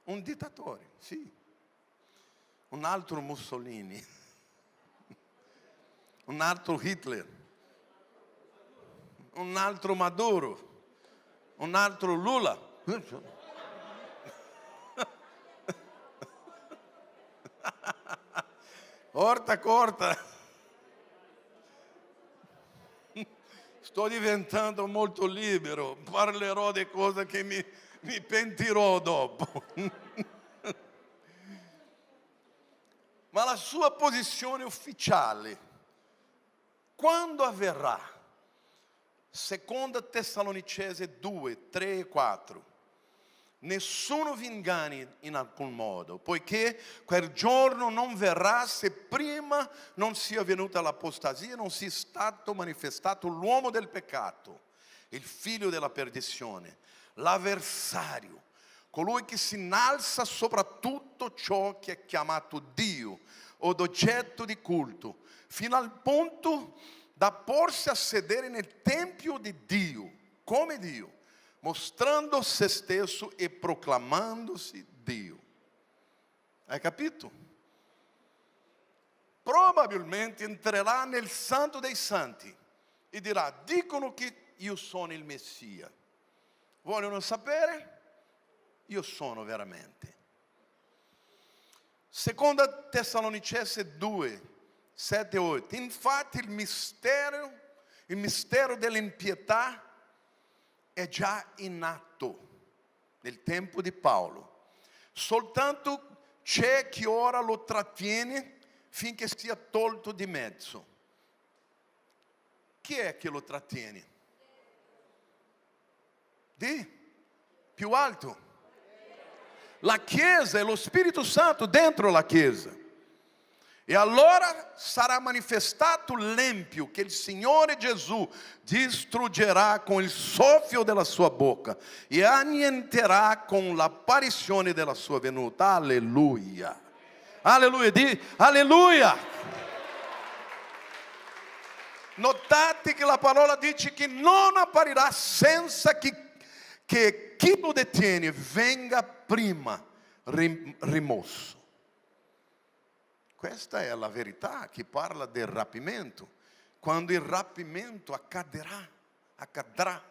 Un dittatore, sì. Un altro Mussolini, un altro Hitler, un altro Maduro, un altro Lula. Corta. Sto diventando molto libero, parlerò di cose che mi pentirò dopo. Ma la sua posizione ufficiale, quando avverrà? Seconda Tessalonicesi 2, 3 e 4. Nessuno vi inganni in alcun modo, poiché quel giorno non verrà se prima non sia venuta l'apostasia, non sia stato manifestato l'uomo del peccato, il figlio della perdizione, l'avversario, colui che si innalza sopra tutto ciò che è chiamato Dio o d'oggetto di culto, fino al punto da porsi a sedere nel tempio di Dio, come Dio, mostrando se stesso e proclamandosi Dio. Hai capito? Probabilmente entrerà nel Santo dei Santi e dirà: dicono che io sono il Messia. Vogliono sapere? Io sono veramente. Seconda Tessalonicesi 2, 7 e 8. Infatti il mistero dell'impietà è già in atto nel tempo di Paolo. Soltanto c'è chi ora lo trattiene finché sia tolto di mezzo. Chi è che lo trattiene? Più alto. La Chiesa e lo Spirito Santo dentro la Chiesa. E allora sarà manifestato l'empio che il Signore Gesù distruggerà con il soffio della sua bocca e annienterà con l'apparizione della sua venuta. Alleluia. Alleluia. Alleluia. Notate che la parola dice che non apparirà senza che chi lo detiene venga prima rimosso. Questa è la verità che parla del rapimento. Quando il rapimento accadrà,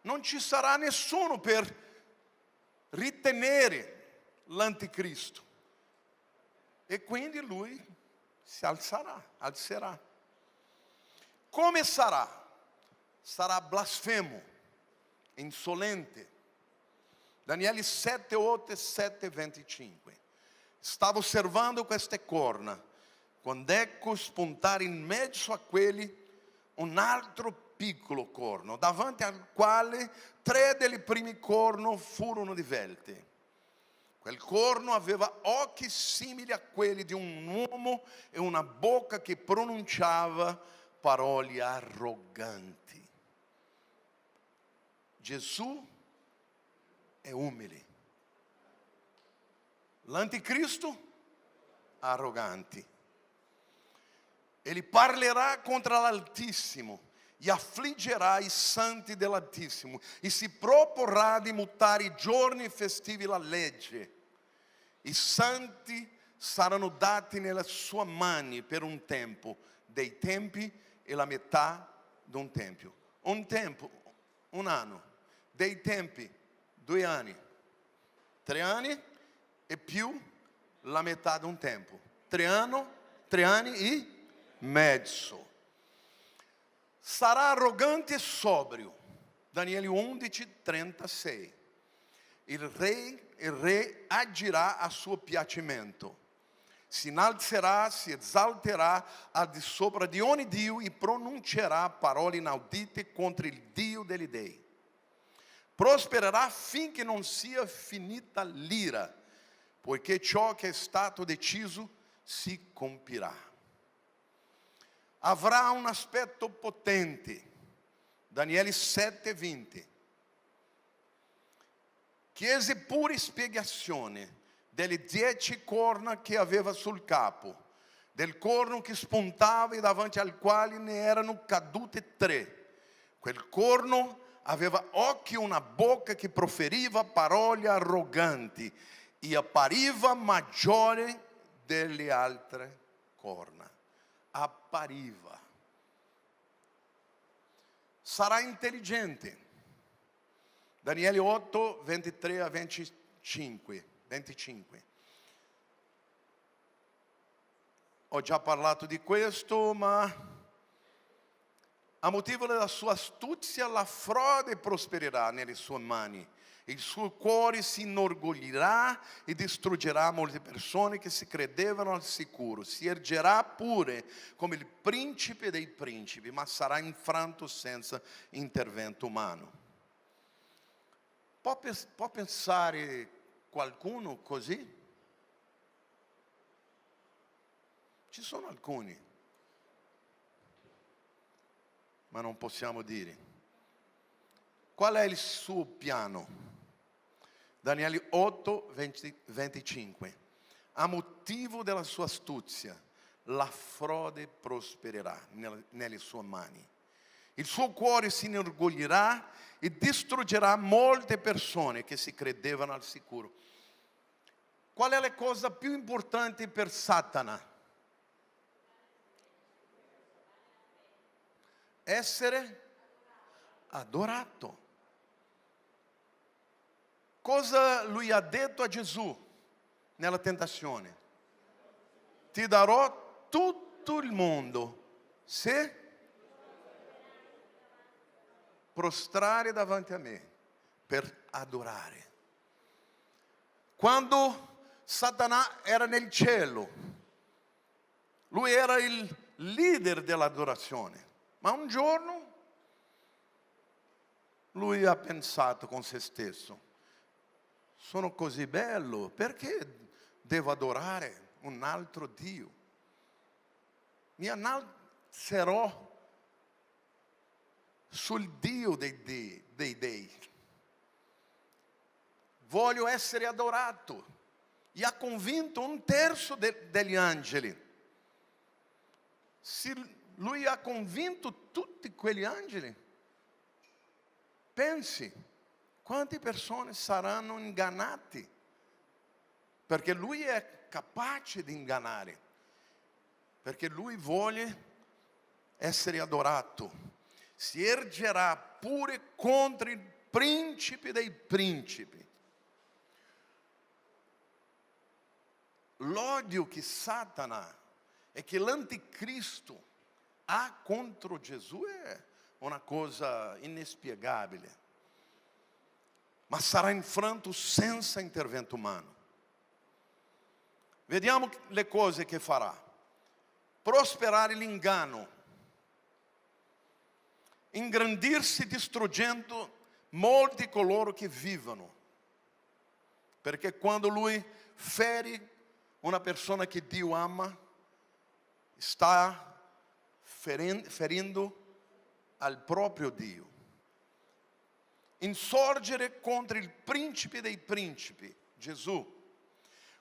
non ci sarà nessuno per ritenere l'anticristo. E quindi lui si alzerà. Come sarà? Sarà blasfemo, insolente. Daniele 7, 8 e 7, 25. Stavo osservando queste corna, quando ecco spuntare in mezzo a quelli un altro piccolo corno, davanti al quale 3 dei primi corni furono divelti. Quel corno aveva occhi simili a quelli di un uomo e una bocca che pronunciava parole arroganti. Gesù è umile. L'anticristo arroganti. Egli parlerà contro l'Altissimo e affliggerà i santi dell'Altissimo e si proporrà di mutare i giorni festivi la legge. I santi saranno dati nelle sue mani per un tempo, dei tempi e la metà di un tempo. Un tempo, un anno, dei tempi, 2 anni. 3 anni e più la metà di un tempo. 3 anni e mezzo. Sarà arrogante e sobrio. Daniele 11, 36. Il re agirà a suo piacimento. Si innalzerà, si esalterà al di sopra di ogni Dio e pronuncerà parole inaudite contro il Dio degli dei. Prospererà finché non sia finita l'ira, poiché ciò che è stato deciso si compirà. Avrà un aspetto potente. Daniele 7:20. Chiese pure spiegazione delle 10 corna che aveva sul capo, del corno che spuntava e davanti al quale ne erano cadute 3. Quel corno aveva occhi e una bocca che proferiva parole arroganti e appariva maggiore delle altre corna. Appariva. Sarà intelligente. Daniele 8, 23 a 25. Ho già parlato di questo, ma a motivo della sua astuzia la frode prospererà nelle sue mani. Il suo cuore si inorgoglirà e distruggerà molte persone che si credevano al sicuro. Si ergerà pure come il principe dei principi, ma sarà infranto senza intervento umano. Può pensare qualcuno così? Ci sono alcuni, ma non possiamo dire. Qual è il suo piano? Daniele 8, 25. A motivo della sua astuzia, la frode prospererà nelle sue mani. Il suo cuore si inorgoglirà e distruggerà molte persone che si credevano al sicuro. Qual è la cosa più importante per Satana? Essere adorato. Cosa lui ha detto a Gesù nella tentazione? Ti darò tutto il mondo se prostrare davanti a me per adorare. Quando Satana era nel cielo, lui era il leader dell'adorazione. Ma un giorno lui ha pensato con se stesso: sono così bello, perché devo adorare un altro Dio? Mi innalzerò sul Dio dei dei. Voglio essere adorato. E ha convinto un terzo degli angeli. Se lui ha convinto tutti quegli angeli, pensi quante persone saranno ingannate, perché lui è capace di ingannare, perché lui vuole essere adorato. Si ergerà pure contro il principe dei principi. L'odio che Satana e che l'anticristo ha contro Gesù è una cosa inspiegabile, ma sarà infranto senza intervento umano. Vediamo le cose che farà. Prosperare l'inganno, ingrandirsi distruggendo molti coloro che vivono, perché quando lui feri una persona che Dio ama, sta ferendo al proprio Dio. Insorgere contro il principe dei principi, Gesù.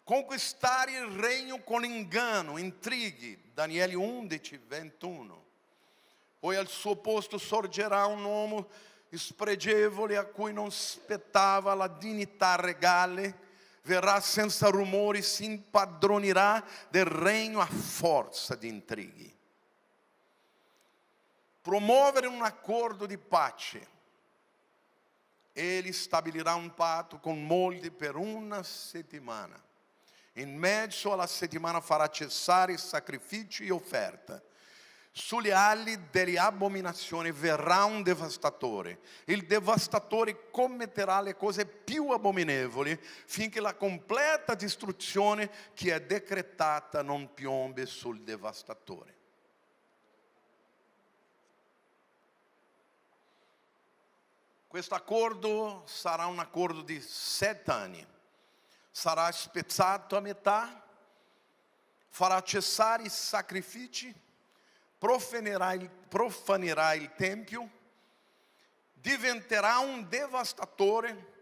Conquistare il regno con inganno, intrighi, Daniele 11, 21. Poi al suo posto sorgerà un uomo spregevole a cui non spettava la dignità regale. Verrà senza rumori, si impadronirà del regno a forza di intrighi. Promuovere un accordo di pace. Ele stabilirà un patto con molti per una settimana. In mezzo alla settimana farà cessare sacrifici e offerte. Sulle ali delle abominazioni verrà un devastatore. Il devastatore commetterà le cose più abominevoli finché la completa distruzione che è decretata non piombi sul devastatore. Questo accordo sarà un accordo di 7 anni. Sarà spezzato a metà, farà cessare i sacrifici, profanerà il Tempio, diventerà un devastatore,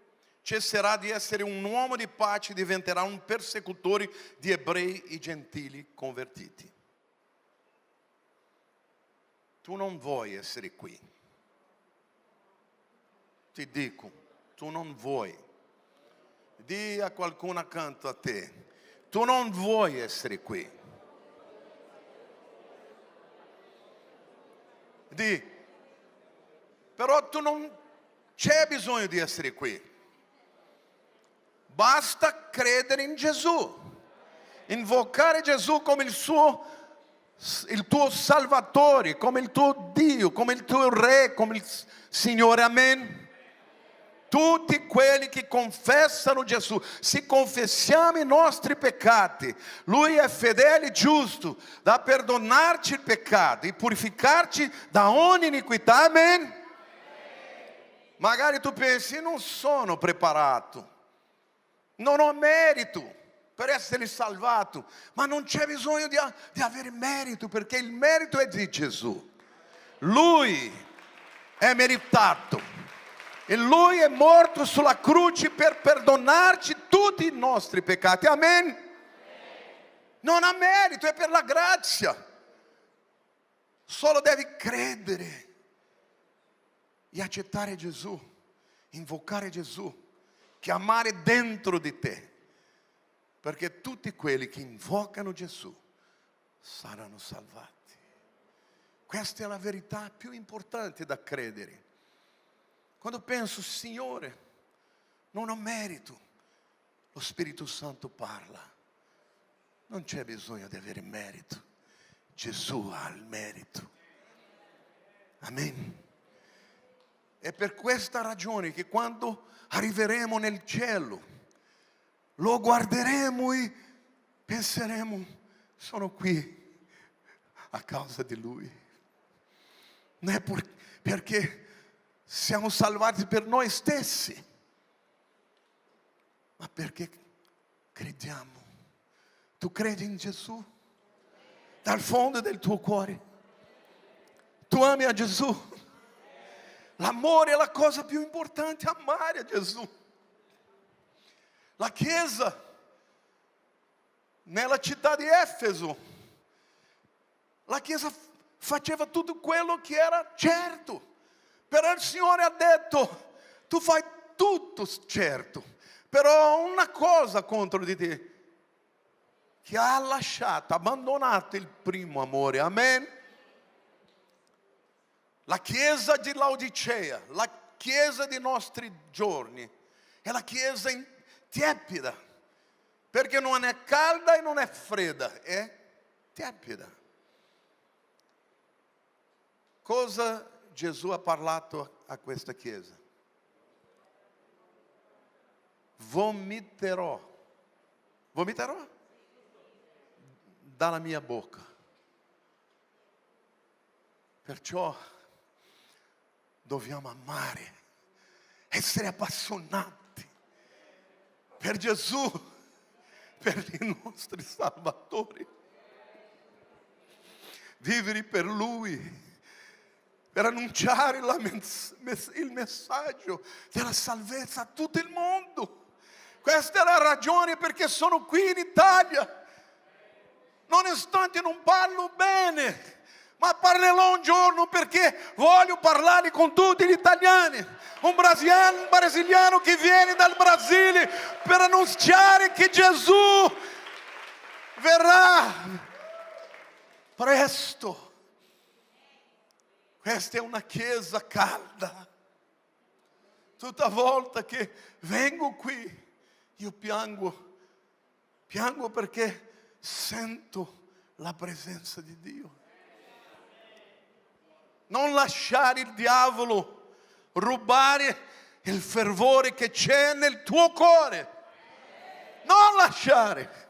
cesserà di essere un uomo di pace, diventerà un persecutore di ebrei e gentili convertiti. Tu non vuoi essere qui. Ti dico, tu non vuoi. Dì a qualcuno accanto a te, tu non vuoi essere qui. Dì, però tu non c'è bisogno di essere qui. Basta credere in Gesù, invocare Gesù come il tuo Salvatore, come il tuo Dio, come il tuo Re, come il Signore. Amen. Tutti quelli che confessano Gesù, se confessiamo i nostri peccati, Lui è fedele e giusto da perdonarci il peccato e purificarci da ogni iniquità. Amen. Magari tu pensi, non sono preparato, non ho merito per essere salvato, ma non c'è bisogno di avere merito, perché il merito è di Gesù. Lui è meritato. E Lui è morto sulla croce per perdonarci tutti i nostri peccati. Amen. Non ha merito, è per la grazia. Solo devi credere e accettare Gesù, invocare Gesù, chiamare dentro di te. Perché tutti quelli che invocano Gesù saranno salvati. Questa è la verità più importante da credere. Quando penso, Signore, non ho merito, lo Spirito Santo parla. Non c'è bisogno di avere merito. Gesù ha il merito. Amen. È per questa ragione che quando arriveremo nel cielo, lo guarderemo e penseremo, sono qui a causa di Lui. Non è perché siamo salvati per noi stessi, ma perché crediamo. Tu credi in Gesù? Dal fondo del tuo cuore. Tu ami a Gesù? L'amore è la cosa più importante, amare a Gesù. La Chiesa, nella città di Efeso, la Chiesa faceva tutto quello che era certo. Però il Signore ha detto, tu fai tutto certo, però una cosa contro di te, che ha lasciato, abbandonato il primo amore. Amen. La Chiesa di Laodicea, la Chiesa dei nostri giorni, è la Chiesa tiepida, perché non è calda e non è fredda, è tiepida. Cosa Gesù ha parlato a questa Chiesa? Vomiterò dalla mia bocca. Perciò dobbiamo amare, essere appassionati per Gesù, per i nostri salvatori, vivere per Lui, per annunciare il messaggio della salvezza a tutto il mondo. Questa è la ragione perché sono qui in Italia. Nonostante non parlo bene, ma parlerò un giorno perché voglio parlare con tutti gli italiani. Un brasiliano che viene dal Brasile per annunciare che Gesù verrà presto. Questa è una Chiesa calda, Tutta volta che vengo qui, io piango perché sento la presenza di Dio. Non lasciare il diavolo rubare il fervore che c'è nel tuo cuore. Non lasciare.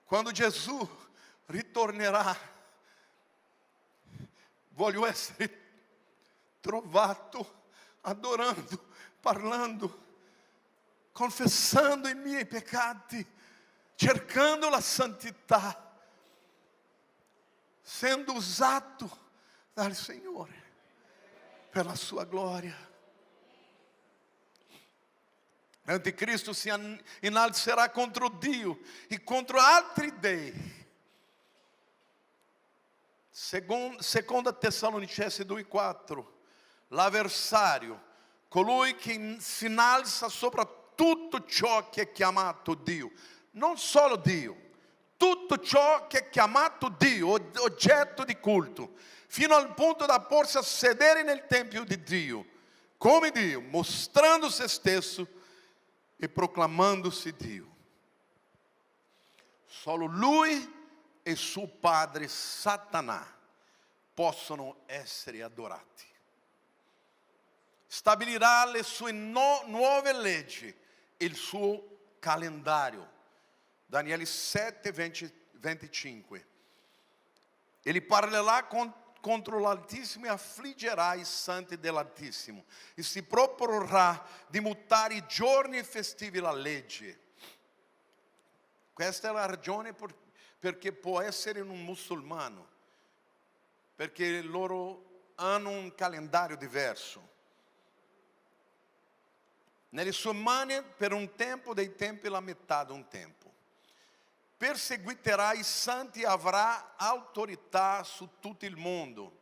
Quando Gesù ritornerà, voglio essere trovato adorando, parlando, confessando i miei peccati, cercando la santità, sendo usato dal Signore per la sua gloria. L'anticristo si innalzerà contro Dio e contro altri dei. Seconda Tessalonicesi 2,4. L'avversario, colui che si innalza sopra tutto ciò che è chiamato Dio. Non solo Dio, tutto ciò che è chiamato Dio, oggetto di culto, fino al punto da porsi a sedere nel Tempio di Dio, come Dio, mostrando se stesso e proclamando-se Dio. Solo lui e suo padre Satanà possono essere adorati. Stabilirà le sue nuove leggi, il suo calendario. Daniele 7, 25. Ele parlerà contro l'Altissimo e affliggerà i santi dell'Altissimo e si proporrà di mutare i giorni festivi la legge. Questa è la ragione perché può essere un musulmano, perché loro hanno un calendario diverso. Nelle sue mani per un tempo dei tempi la metà di un tempo. Perseguiterà i santi e avrà autorità su tutto il mondo.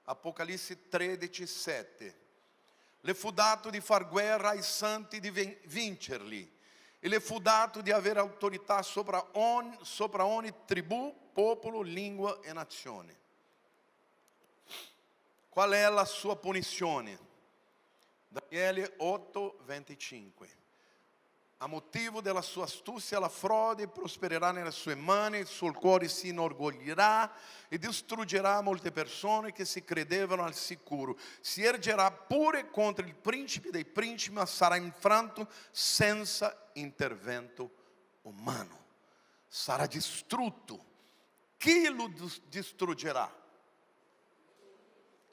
Apocalisse 13, 7. Le fu dato di far guerra ai santi, di vincerli. E le fu dato di avere autorità sopra ogni tribù, popolo, lingua e nazione. Qual è la sua punizione? Daniele 8, 25. A motivo della sua astuzia la frode prospererà nelle sue mani, il suo cuore si inorgoglirà e distruggerà molte persone che si credevano al sicuro. Si ergerà pure contro il principe dei principi, ma sarà infranto senza intervento umano. Sarà distrutto. Chi lo distruggerà?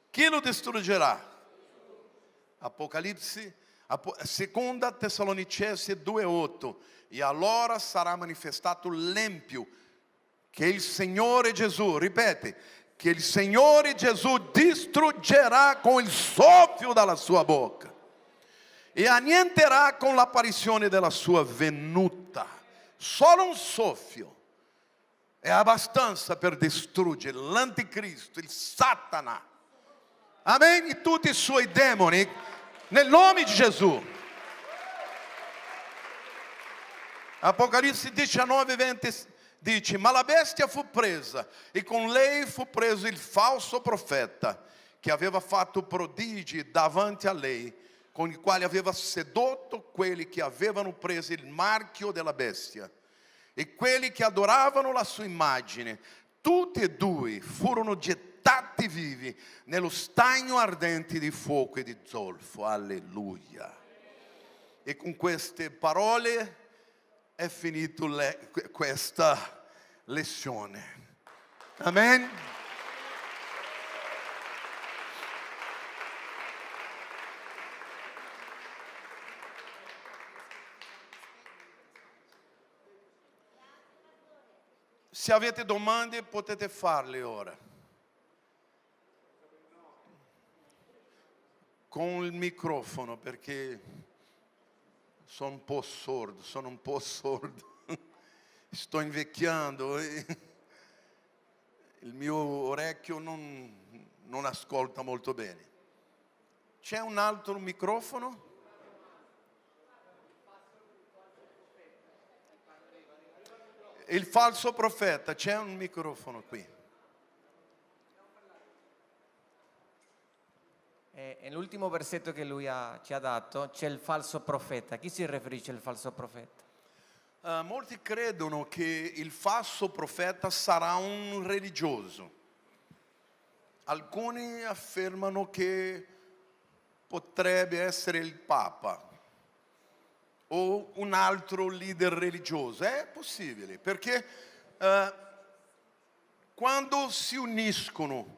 Chi lo distruggerà? Apocalisse, seconda Tessalonicesi 2,8. E allora sarà manifestato l'empio, che il Signore Gesù, ripete, che il Signore Gesù distruggerà con il soffio dalla sua bocca e annienterà con l'apparizione della sua venuta. Solo un soffio è abbastanza per distruggere l'anticristo, il Satana. Amen? E tutti i suoi demoni, nel nome di Gesù. Apocalisse 19, 20 dice: ma la bestia fu presa e con lei fu preso il falso profeta che aveva fatto prodigi davanti a lei, con i quali aveva sedotto quelli che avevano preso il marchio della bestia e quelli che adoravano la sua immagine. Tutti e due furono gettati vivi nello stagno ardente di fuoco e di zolfo. Alleluia. E con queste parole è finita questa lezione. Amen. Se avete domande potete farle ora. Con il microfono, perché sono un po' sordo, sto invecchiando e il mio orecchio non ascolta molto bene. C'è un altro microfono? Il falso profeta, c'è un microfono qui. E nell'ultimo versetto che lui ci ha dato c'è il falso profeta. A chi si riferisce il falso profeta? Molti credono che il falso profeta sarà un religioso. Alcuni affermano che potrebbe essere il Papa o un altro leader religioso. È possibile, perché quando si uniscono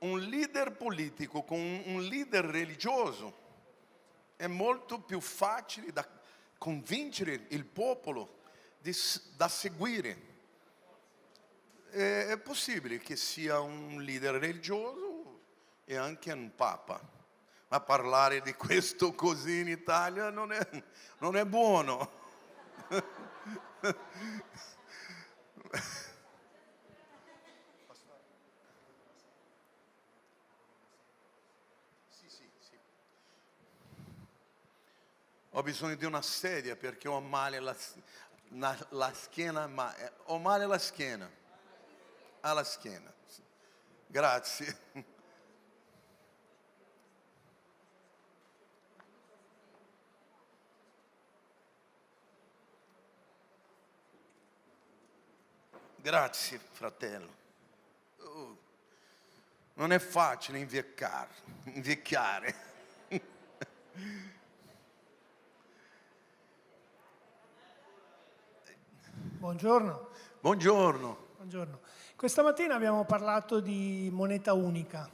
un leader politico con un leader religioso, è molto più facile da convincere il popolo da seguire. È possibile che sia un leader religioso e anche un papa, ma parlare di questo così in Italia non è buono. Ho bisogno di una sedia perché ho male la schiena, ma ho male alla schiena. Alla schiena. Grazie. Grazie, fratello. Non è facile invecchiare. Buongiorno. Buongiorno. Buongiorno. Questa mattina abbiamo parlato di moneta unica.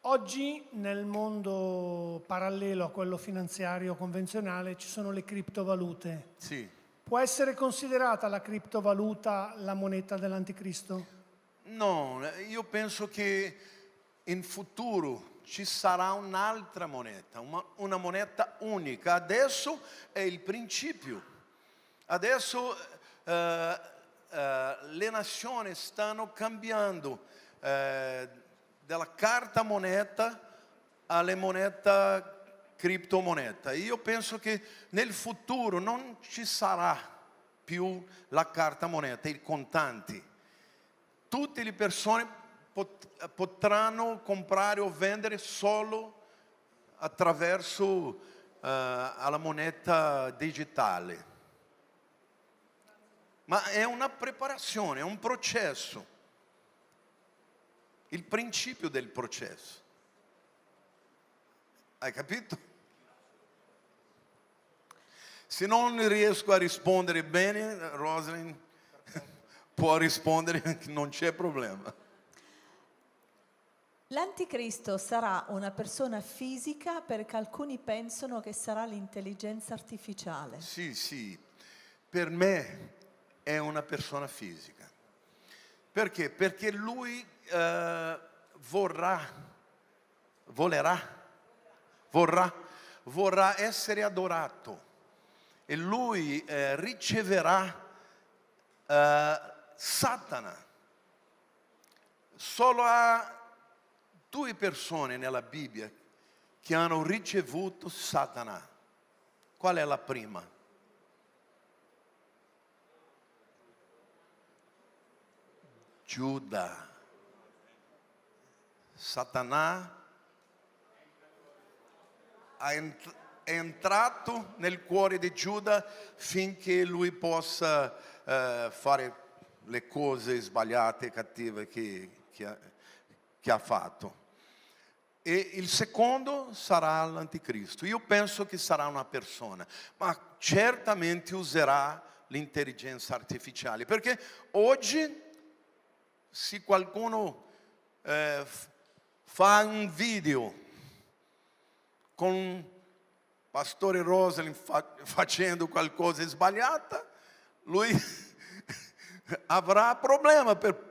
Oggi nel mondo parallelo a quello finanziario convenzionale ci sono le criptovalute. Sì. Può essere considerata la criptovaluta la moneta dell'anticristo? No, io penso che in futuro ci sarà un'altra moneta, una moneta unica. Adesso è il principio. Adesso le nazioni stanno cambiando dalla carta moneta alle moneta criptomoneta. Io penso che nel futuro non ci sarà più la carta moneta, i contanti. Tutte le persone potranno comprare o vendere solo attraverso la moneta digitale. Ma è una preparazione, è un processo, il principio del processo. Hai capito? Se non riesco a rispondere bene, Rosalind può rispondere, non c'è problema. L'anticristo sarà una persona fisica perché alcuni pensano che sarà l'intelligenza artificiale. Sì, per me è una persona fisica. Perché? Perché lui vorrà essere adorato e lui riceverà Satana. Solo a 2 persone nella Bibbia che hanno ricevuto Satana. Qual è la prima? Giuda. Satana è entrato nel cuore di Giuda finché lui possa fare le cose sbagliate e cattive che ha fatto. E il secondo sarà l'anticristo. Io penso che sarà una persona, ma certamente userà l'intelligenza artificiale, perché oggi se qualcuno fa un video con Pastore Rosalind facendo qualcosa di sbagliata, lui avrà problema per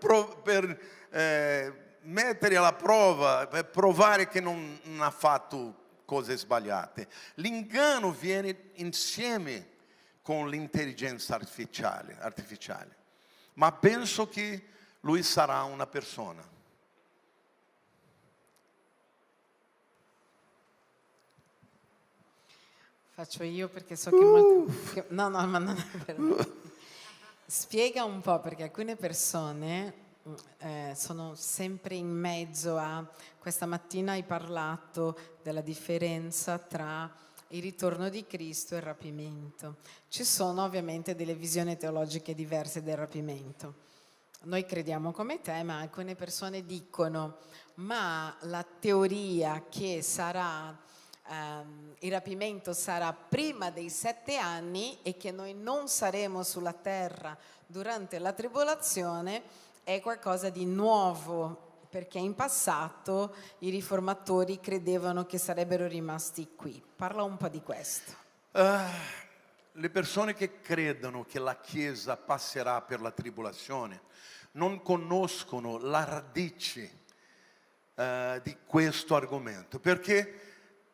mettere alla prova, per provare che non ha fatto cose sbagliate. L'inganno viene insieme con l'intelligenza artificiale. Ma penso che lui sarà una persona. Faccio io perché so che molto... No, ma non è per me. Spiega un po', perché alcune persone sono sempre in mezzo a... Questa mattina hai parlato della differenza tra il ritorno di Cristo e il rapimento. Ci sono ovviamente delle visioni teologiche diverse del rapimento. Noi crediamo come te, ma alcune persone dicono: ma la teoria che sarà il rapimento sarà prima dei 7 anni e che noi non saremo sulla terra durante la tribolazione è qualcosa di nuovo, perché in passato i riformatori credevano che sarebbero rimasti qui. Parla un po' di questo. Le persone che credono che la Chiesa passerà per la tribolazione non conoscono la radice di questo argomento, perché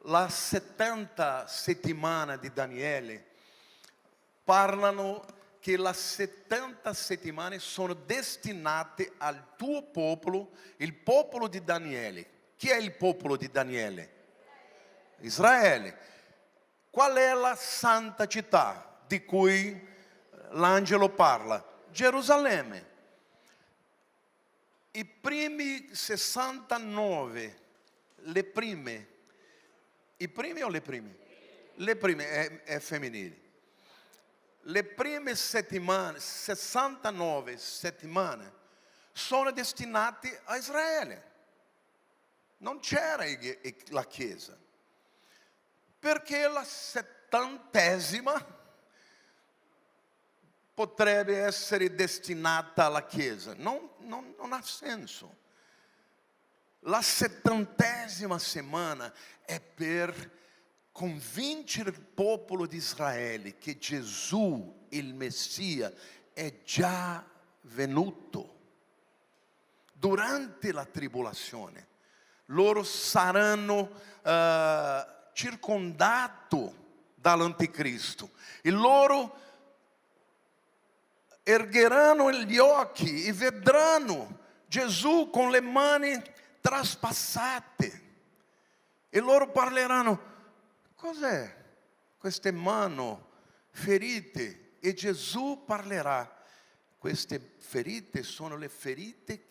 la 70 settimana di Daniele parlano che le 70 settimane sono destinate al tuo popolo, il popolo di Daniele. Chi è il popolo di Daniele? Israele. Qual è la santa città di cui l'angelo parla? Gerusalemme. I primi 69, le prime o le prime? Le prime è femminile. Le prime settimane, 69 settimane, sono destinate a Israele. Non c'era la Chiesa. Perché la 70ª potrebbe essere destinata alla Chiesa? Non ha senso. La 70ª settimana è per convincere il popolo di Israele che Gesù, il Messia, è già venuto. Durante la tribolazione loro saranno circondati dall'anticristo e loro ergheranno gli occhi e vedranno Gesù con le mani traspassate e loro parleranno: cos'è queste mani ferite? E Gesù parlerà: queste ferite sono le ferite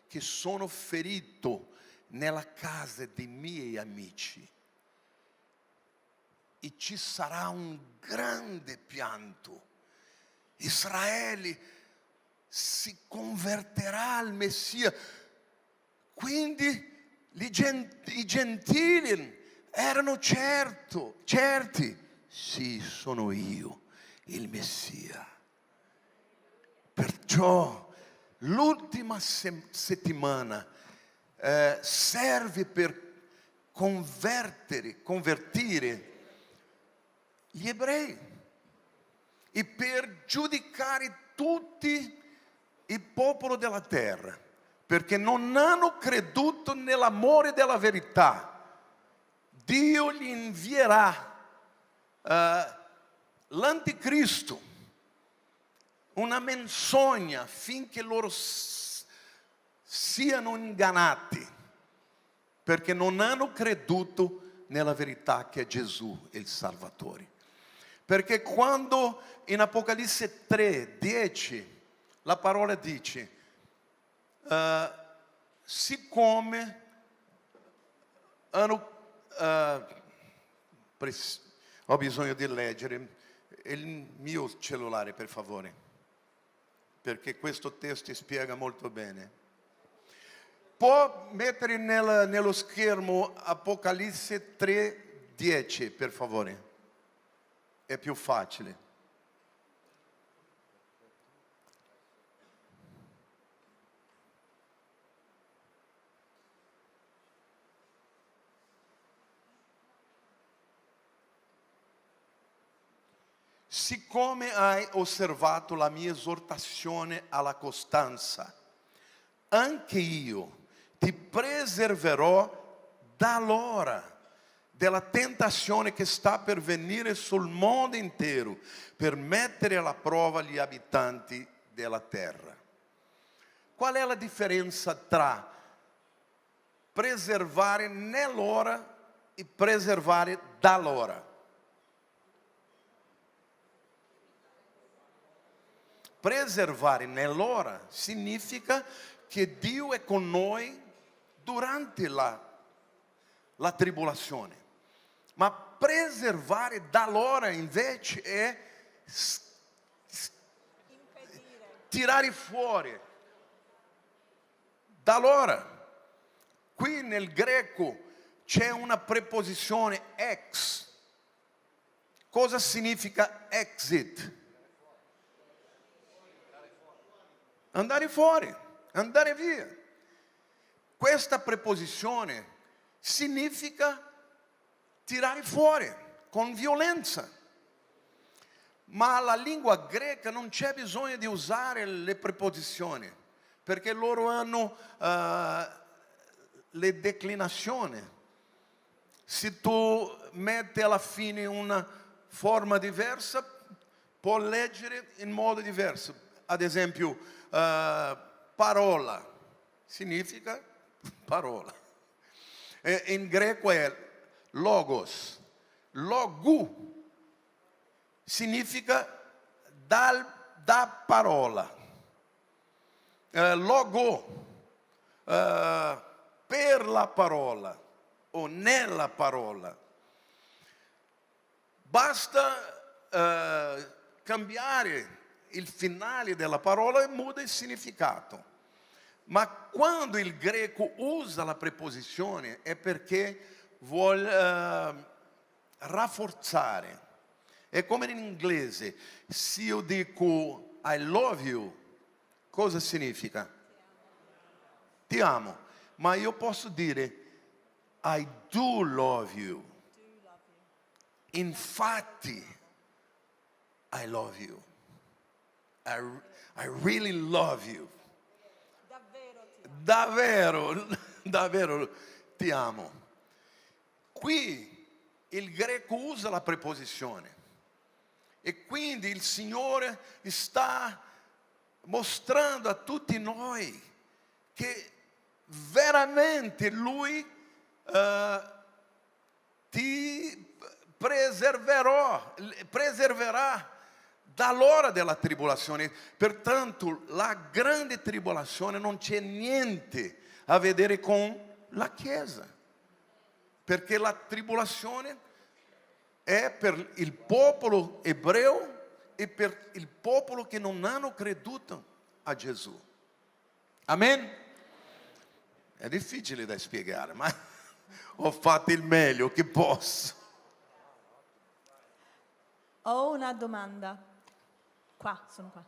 che sono ferito nella casa dei miei amici. E ci sarà un grande pianto. Israele si converterà al Messia. Quindi i gentili erano certi: sì, sono io il Messia. Perciò l'ultima settimana serve per convertire gli ebrei e per giudicare tutti il popolo della terra, perché non hanno creduto nell'amore della verità. Dio gli invierà l'anticristo, una menzogna, affinché loro siano ingannati, perché non hanno creduto nella verità che è Gesù il Salvatore. Perché quando in Apocalisse 3:10 la parola dice: siccome hanno... ho bisogno di leggere il mio cellulare, per favore, perché questo testo spiega molto bene. Può mettere nello schermo Apocalisse 3:10, per favore? È più facile. Siccome hai osservato la mia esortazione alla costanza, anche io ti preserverò dall'ora della tentazione che sta per venire sul mondo intero, per mettere alla prova gli abitanti della terra. Qual è la differenza tra preservare nell'ora e preservare dall'ora? Preservare nell'ora significa che Dio è con noi durante la tribolazione. Ma preservare dall'ora invece è tirare fuori dall'ora. Qui nel greco c'è una preposizione ex. Cosa significa exit? Andare fuori, andare via. Questa preposizione significa tirare fuori con violenza. Ma la lingua greca non c'è bisogno di usare le preposizioni, perché loro hanno le declinazioni. Se tu metti alla fine una forma diversa, può leggere in modo diverso. Ad esempio, parola significa parola. In greco è logos. Logu significa da parola. Logo, per la parola o nella parola. Basta cambiare il finale della parola e muda il significato. Ma quando il greco usa la preposizione è perché vuole rafforzare. È come in inglese, se io dico I love you, cosa significa? Ti amo. Ma io posso dire I do love you. Infatti, I love you. I really love you. Davvero ti amo. Qui il greco usa la preposizione e quindi il Signore sta mostrando a tutti noi che veramente Lui ti preserverà dall'ora della tribolazione. Pertanto la grande tribolazione non c'è niente a vedere con la Chiesa, perché la tribolazione è per il popolo ebreo e per il popolo che non hanno creduto a Gesù. Amen? È difficile da spiegare, ma ho fatto il meglio che posso. Ho una domanda. Sono qua.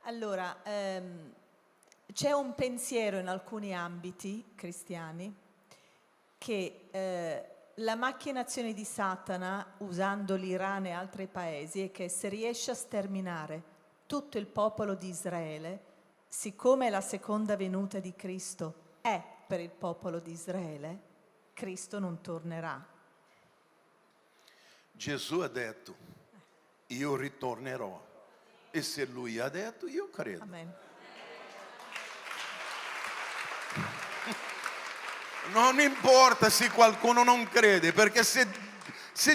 Allora, c'è un pensiero in alcuni ambiti cristiani che la macchinazione di Satana, usando l'Iran e altri paesi, è che se riesce a sterminare tutto il popolo di Israele, siccome la seconda venuta di Cristo è per il popolo di Israele, Cristo non tornerà. Gesù ha detto, io ritornerò. E se Lui ha detto, io credo. Amen. Non importa se qualcuno non crede, perché se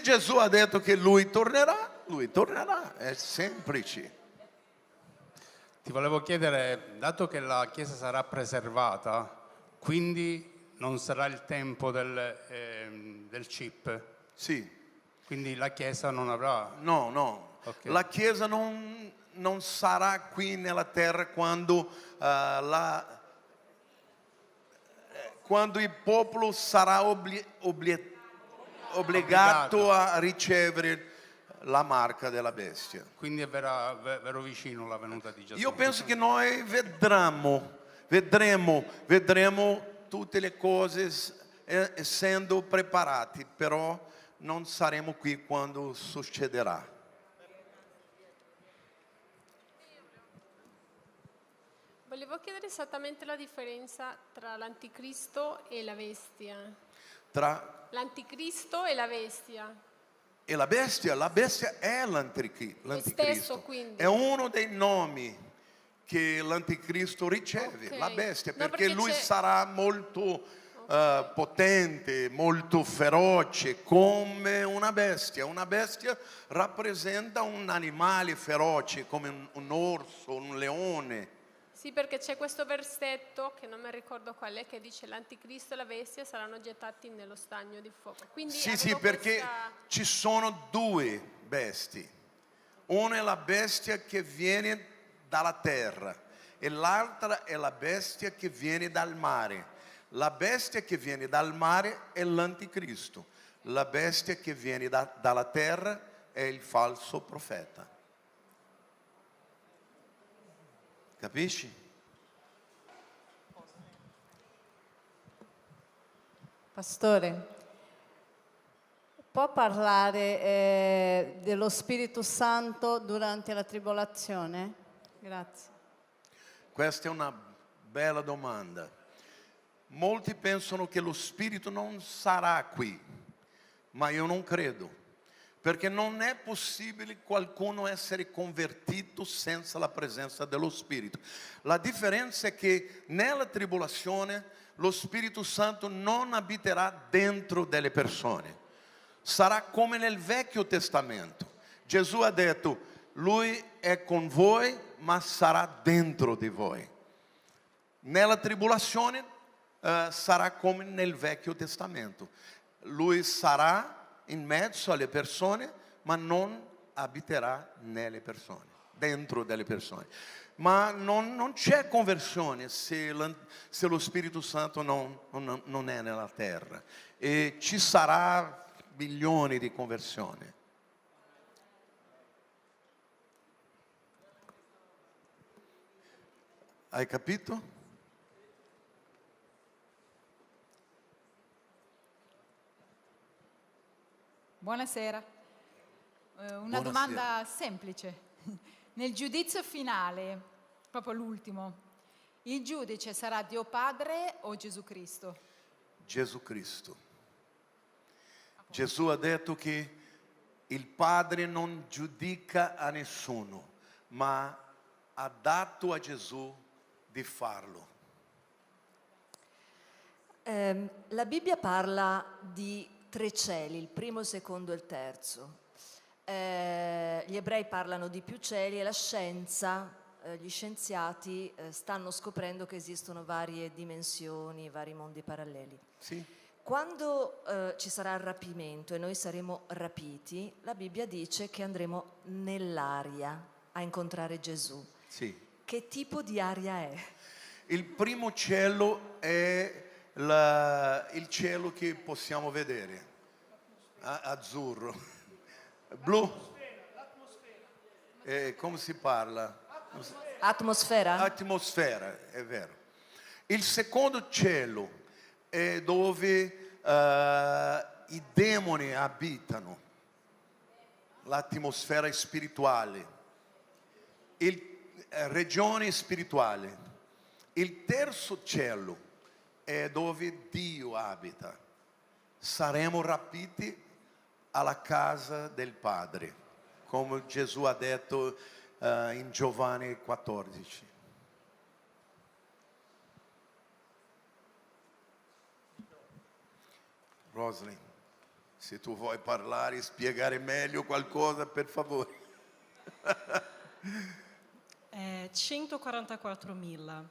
Gesù ha detto che Lui tornerà, è semplice. Ti volevo chiedere, dato che la Chiesa sarà preservata, quindi non sarà il tempo del chip? Sì. Quindi la Chiesa non avrà... No. Okay. La Chiesa non sarà qui nella terra quando il popolo sarà obbligato a ricevere la marca della bestia. Quindi è vero vicino la venuta di Gesù. Io penso che noi vedremo tutte le cose essendo preparati, però non saremo qui quando succederà. Volevo chiedere esattamente la differenza tra l'anticristo e la bestia. Tra L'anticristo e la bestia. e la bestia è l'anticristo. Quindi. È uno dei nomi che l'anticristo riceve, Ok. la bestia, No, perché perché lui c'è- sarà molto potente, molto feroce, come una bestia. Una bestia rappresenta un animale feroce, come un orso, un leone. Sì, perché c'è questo versetto, che non mi ricordo qual è, che dice l'anticristo e la bestia saranno gettati nello stagno di fuoco. Quindi Sì, avevo perché questa- ci sono due bestie. Una è la bestia che viene dalla terra e l'altra è la bestia che viene dal mare. La bestia che viene dal mare è l'anticristo. La bestia che viene dalla terra è il falso profeta. Capisci? Pastore, può parlare dello Spirito Santo durante la tribolazione? Grazie. Questa è una bella domanda. Molti pensano che lo Spirito non sarà qui, ma io non credo. Perché non è possibile qualcuno essere convertito senza la presenza dello Spirito. La differenza è che nella tribolazione lo Spirito Santo non abiterà dentro delle persone. Sarà come nel Vecchio Testamento. Gesù ha detto, Lui è con voi, ma sarà dentro di voi. Nella tribolazione sarà come nel Vecchio Testamento. Lui sarà in mezzo alle persone, ma non abiterà nelle persone, dentro delle persone. Ma non c'è conversione se lo Spirito Santo non è nella terra. E ci sarà milioni di conversioni. Hai capito? Buonasera. Una Buonasera. domanda semplice. Nel giudizio finale, proprio l'ultimo, il giudice sarà Dio Padre o Gesù Cristo? Gesù Cristo. Gesù ha detto che il Padre non giudica a nessuno, ma ha dato a Gesù di farlo. La Bibbia parla di 3 cieli, il primo, il secondo e il terzo. Gli ebrei parlano di più cieli e la scienza, gli scienziati stanno scoprendo che esistono varie dimensioni, vari mondi paralleli. Sì. Quando ci sarà il rapimento e noi saremo rapiti, la Bibbia dice che andremo nell'aria a incontrare Gesù. Sì. Che tipo di aria è? Il primo cielo è il cielo che possiamo vedere, azzurro, blu, come si parla? Atmosfera? Atmosfera, è vero. Il secondo cielo è dove i demoni abitano, l'atmosfera spirituale, regione spirituale. Il terzo cielo è dove Dio abita. Saremo rapiti alla casa del Padre, come Gesù ha detto in Giovanni 14. Rosalind, se tu vuoi parlare e spiegare meglio qualcosa, per favore. 144.000.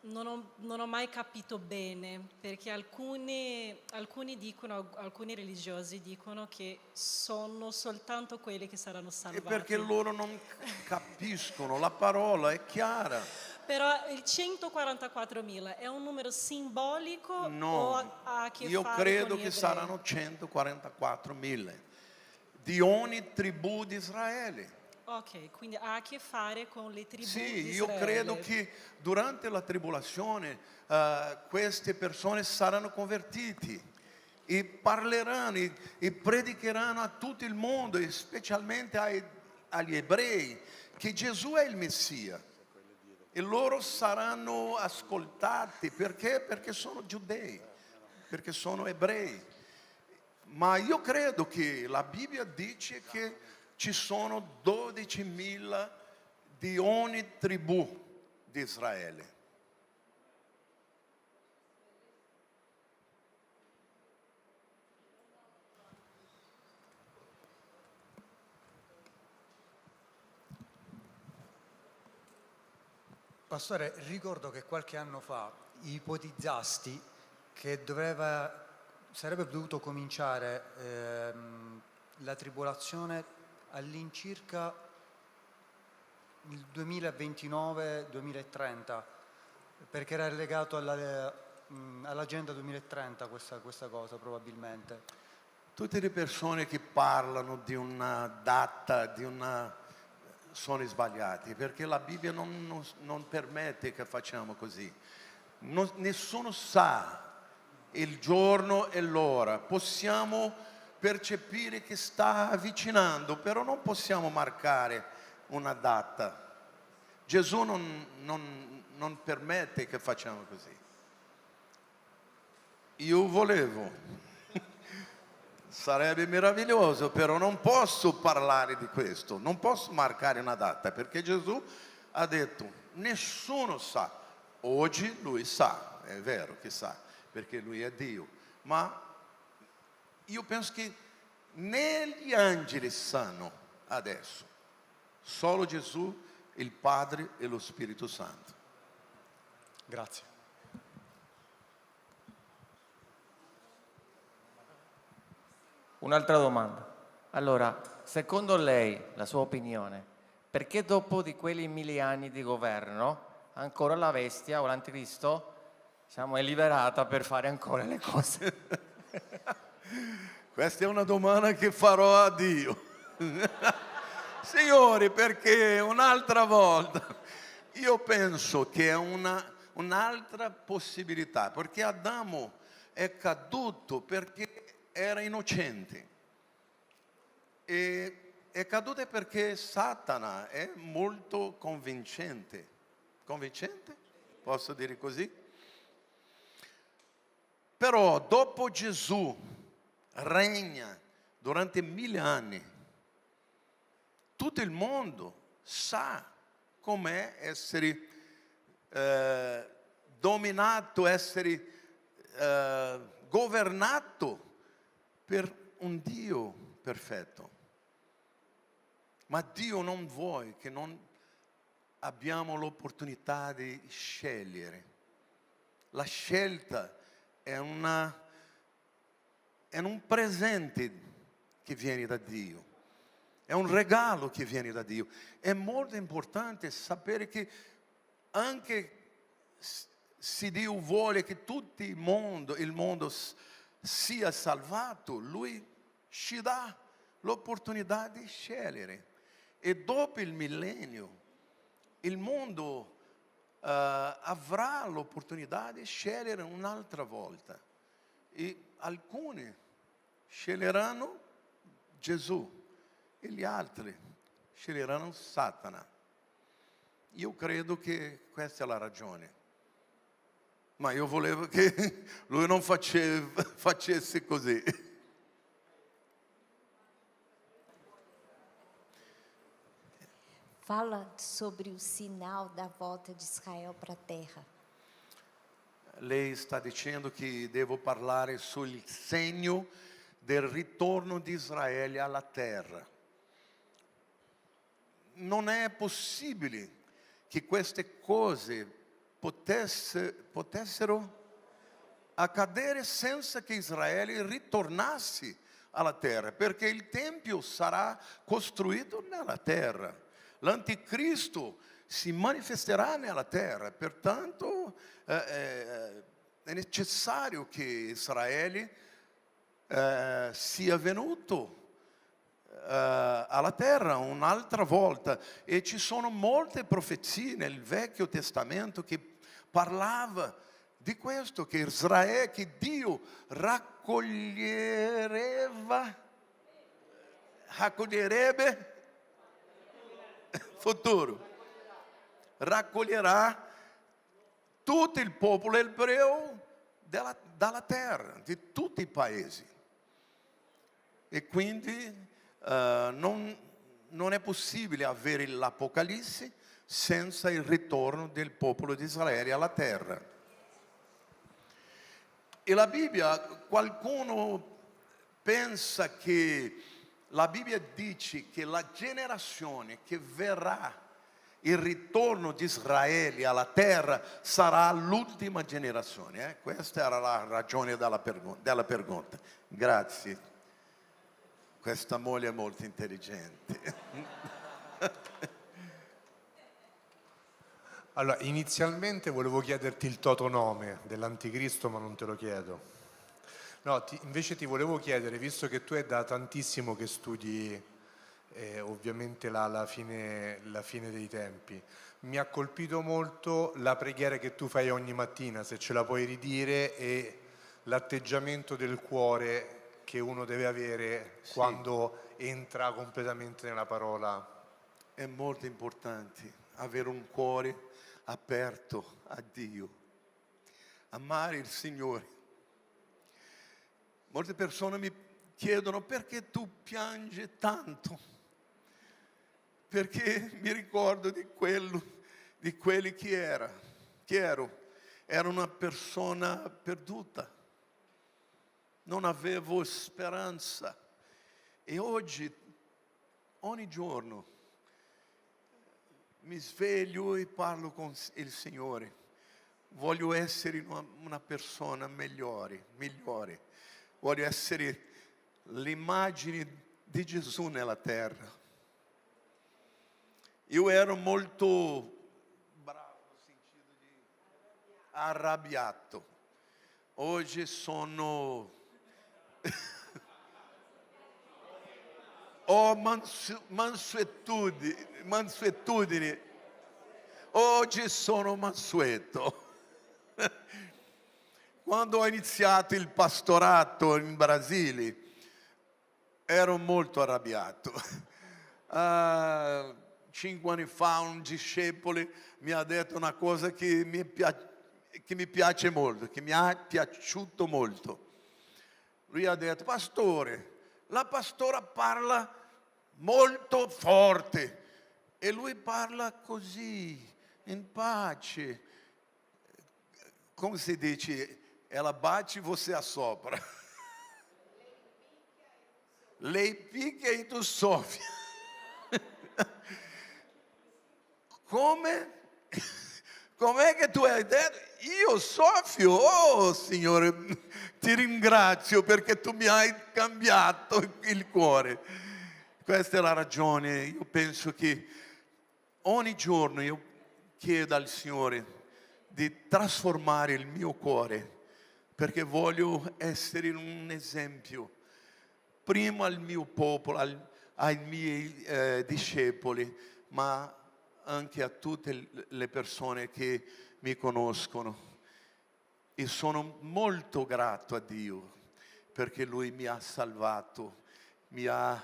Non ho mai capito bene, perché alcuni religiosi dicono che sono soltanto quelli che saranno E salvati. perché loro non capiscono, la parola è chiara. Però il 144.000 è un numero simbolico o No, ha a che io fare credo con gli che ebrei? saranno 144.000 di ogni tribù di Israele. Ok, quindi ha a che fare con le tribù Sì, di io Israele. credo che durante la tribolazione queste persone saranno convertiti e parleranno e predicheranno a tutto il mondo, e specialmente agli ebrei, che Gesù è il Messia. E loro saranno ascoltati perché? Perché sono giudei, perché sono ebrei. Ma io credo che la Bibbia dice che ci sono 12.000 di ogni tribù di Israele. Pastore, ricordo che qualche anno fa ipotizzasti che sarebbe dovuto cominciare la tribolazione all'incirca il 2029-2030, perché era legato all'agenda 2030 questa cosa probabilmente. Tutte le persone che parlano di una data, sono sbagliati, perché la Bibbia non permette che facciamo così. Nessuno sa il giorno e l'ora. Possiamo percepire che sta avvicinando, però non possiamo marcare una data. Gesù non permette che facciamo così. Io volevo. Sarebbe meraviglioso, però non posso parlare di questo, non posso marcare una data, perché Gesù ha detto, nessuno sa. Oggi lui sa, è vero che sa, perché lui è Dio, ma io penso che né gli angeli sanno adesso, solo Gesù, il Padre e lo Spirito Santo. Grazie. Un'altra domanda. Allora, secondo lei, la sua opinione, perché dopo di quelli 1000 anni di governo ancora la bestia o l'anticristo, diciamo, è liberata per fare ancora le cose? Questa è una domanda che farò a Dio. Signori, perché un'altra volta io penso che è un'altra possibilità, perché Adamo è caduto perché era innocente e è caduto perché Satana è molto convincente. Convincente? Posso dire così? Però dopo Gesù regna durante 1000 anni, tutto il mondo sa com'è essere dominato, essere governato per un Dio perfetto. Ma Dio non vuole che non abbiamo l'opportunità di scegliere. La scelta è un presente che viene da Dio, è un regalo che viene da Dio. È molto importante sapere che anche se Dio vuole che tutto il mondo sia salvato, Lui ci dà l'opportunità di scegliere. E dopo il millennio, il mondo avrà l'opportunità di scegliere un'altra volta. E alcuni sceglieranno Gesù e gli altri sceglieranno Satana. Io credo che questa è la ragione. Ma io volevo che lui non facesse così. Fala sobre o sinal da volta de Israel para a terra. Lei sta dicendo che devo parlare sul segno del ritorno di Israele alla terra. Non è possibile che queste cose potessero accadere senza che Israele ritornasse alla terra, perché il Tempio sarà costruito nella terra. L'Anticristo si manifesterà nella terra, pertanto è necessario che Israele sia venuto alla terra un'altra volta. E ci sono molte profezie nel Vecchio Testamento che parlava di questo, che Israele, che Dio raccoglierebbe futuro, raccoglierà tutto il popolo ebreo dalla terra, di tutti i paesi. E quindi non è possibile avere l'Apocalisse senza il ritorno del popolo di Israele alla terra. E la Bibbia, qualcuno pensa che la Bibbia dice che la generazione che verrà il ritorno di Israele alla terra sarà l'ultima generazione. Questa era la ragione della pregunta. Grazie. Questa moglie è molto intelligente. Allora, inizialmente volevo chiederti il totonome dell'anticristo, ma non te lo chiedo. No, invece ti volevo chiedere, visto che tu è da tantissimo che studi ovviamente la fine dei tempi, mi ha colpito molto la preghiera che tu fai ogni mattina, se ce la puoi ridire, e l'atteggiamento del cuore che uno deve avere quando entra completamente nella parola. È molto importante avere un cuore aperto a Dio, amare il Signore. Molte persone mi chiedono: perché tu piangi tanto? Perché mi ricordo di quelli che ero. Ero una persona perduta, non avevo speranza, e oggi, ogni giorno, mi sveglio e parlo con il Signore. Voglio essere una persona migliore. Voglio essere l'immagine di Gesù nella terra. Io ero molto bravo, nel sentito di arrabbiato. Oggi sono... ho mansuetudine. Oggi sono mansueto. Quando ho iniziato il pastorato in Brasile, ero molto arrabbiato. 5 anni fa un discepolo mi ha detto una cosa che mi piace molto, che mi ha piaciuto molto. Lui ha detto: pastore, la pastora parla molto forte e lui parla così, in pace. Come si dice? Ela bate e você assopra. Lei picchia e tu soffia. Com'è che tu hai detto? Io soffio? Oh Signore, ti ringrazio perché tu mi hai cambiato il cuore. Questa è la ragione. Io penso che ogni giorno io chiedo al Signore di trasformare il mio cuore, perché voglio essere un esempio prima al mio popolo, ai miei discepoli, ma anche a tutte le persone che mi conoscono. E sono molto grato a Dio perché Lui mi ha salvato, mi ha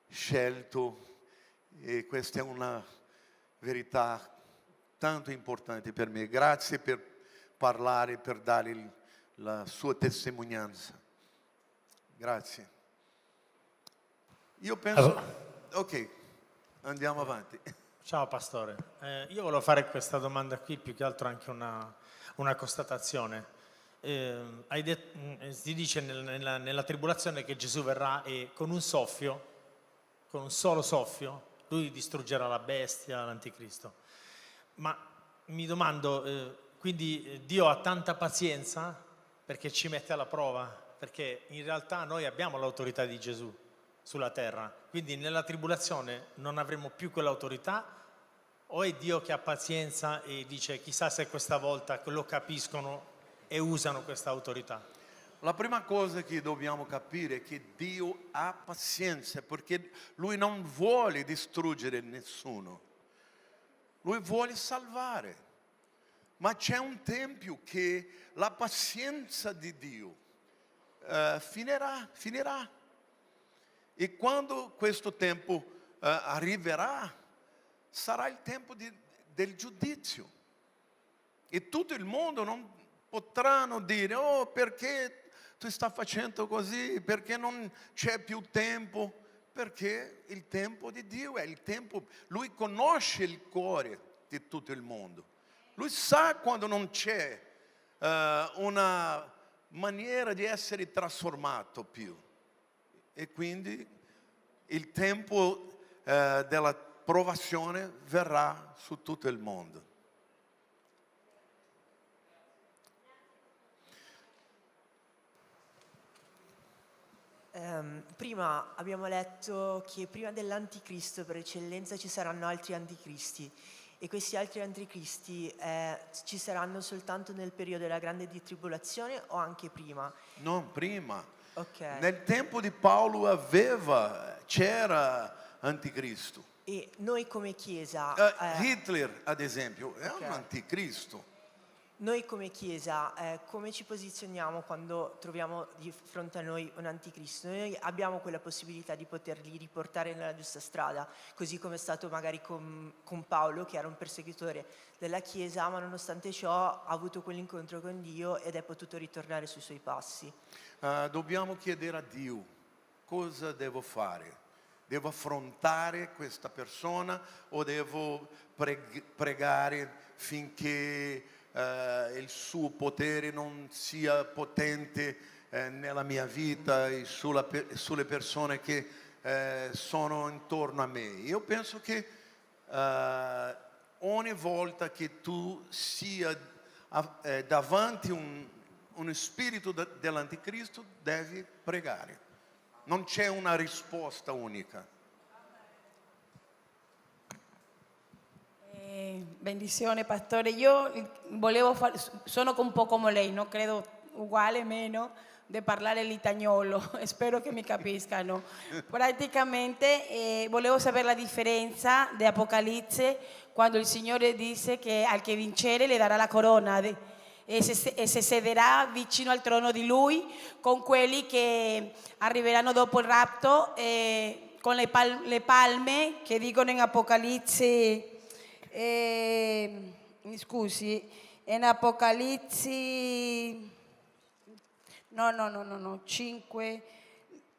scelto, e questa è una verità tanto importante per me. Grazie per parlare, per dare la sua testimonianza. Grazie. Io penso... Ok, andiamo avanti. Ciao Pastore, io volevo fare questa domanda qui, più che altro anche una constatazione. Si dice nella tribolazione che Gesù verrà e con un solo soffio, lui distruggerà la bestia, l'anticristo. Ma mi domando, quindi Dio ha tanta pazienza perché ci mette alla prova? Perché in realtà noi abbiamo l'autorità di Gesù sulla terra, quindi nella tribolazione non avremo più quell'autorità, o è Dio che ha pazienza e dice chissà se questa volta lo capiscono e usano questa autorità? La prima cosa che dobbiamo capire è che Dio ha pazienza, perché Lui non vuole distruggere nessuno, Lui vuole salvare. Ma c'è un tempo che la pazienza di Dio finirà. E quando questo tempo arriverà, sarà il tempo del giudizio. E tutto il mondo non potranno dire: oh, perché tu stai facendo così? Perché non c'è più tempo? Perché il tempo di Dio è il tempo. Lui conosce il cuore di tutto il mondo. Lui sa quando non c'è una maniera di essere trasformato più. E quindi il tempo della provazione verrà su tutto il mondo. Prima abbiamo letto che prima dell'anticristo per eccellenza ci saranno altri anticristi e questi altri anticristi ci saranno soltanto nel periodo della grande tribolazione o anche prima? Non prima. Ok. Nel tempo di Paolo c'era anticristo. E noi come Chiesa... Hitler, ad esempio, è un anticristo. Noi come Chiesa come ci posizioniamo quando troviamo di fronte a noi un anticristo? Noi abbiamo quella possibilità di poterli riportare nella giusta strada, così come è stato magari con Paolo, che era un persecutore della Chiesa, ma nonostante ciò ha avuto quell'incontro con Dio ed è potuto ritornare sui suoi passi. Dobbiamo chiedere a Dio cosa devo fare. Devo affrontare questa persona o devo pregare finché il suo potere non sia potente nella mia vita e sulle persone che sono intorno a me. Io penso che ogni volta che tu sia davanti un spirito dell'anticristo devi pregare. Non c'è una risposta unica. Benedizione pastore, io volevo sono un po' come lei, non credo uguale meno di parlare l'itagnolo, spero che mi capiscano. Praticamente volevo sapere la differenza di Apocalisse quando il Signore dice che al che vincere le darà la corona e si sederà vicino al trono di Lui con quelli che arriveranno dopo il rapto con le palme che dicono in Apocalisse. Mi scusi, in Apocalisse 5,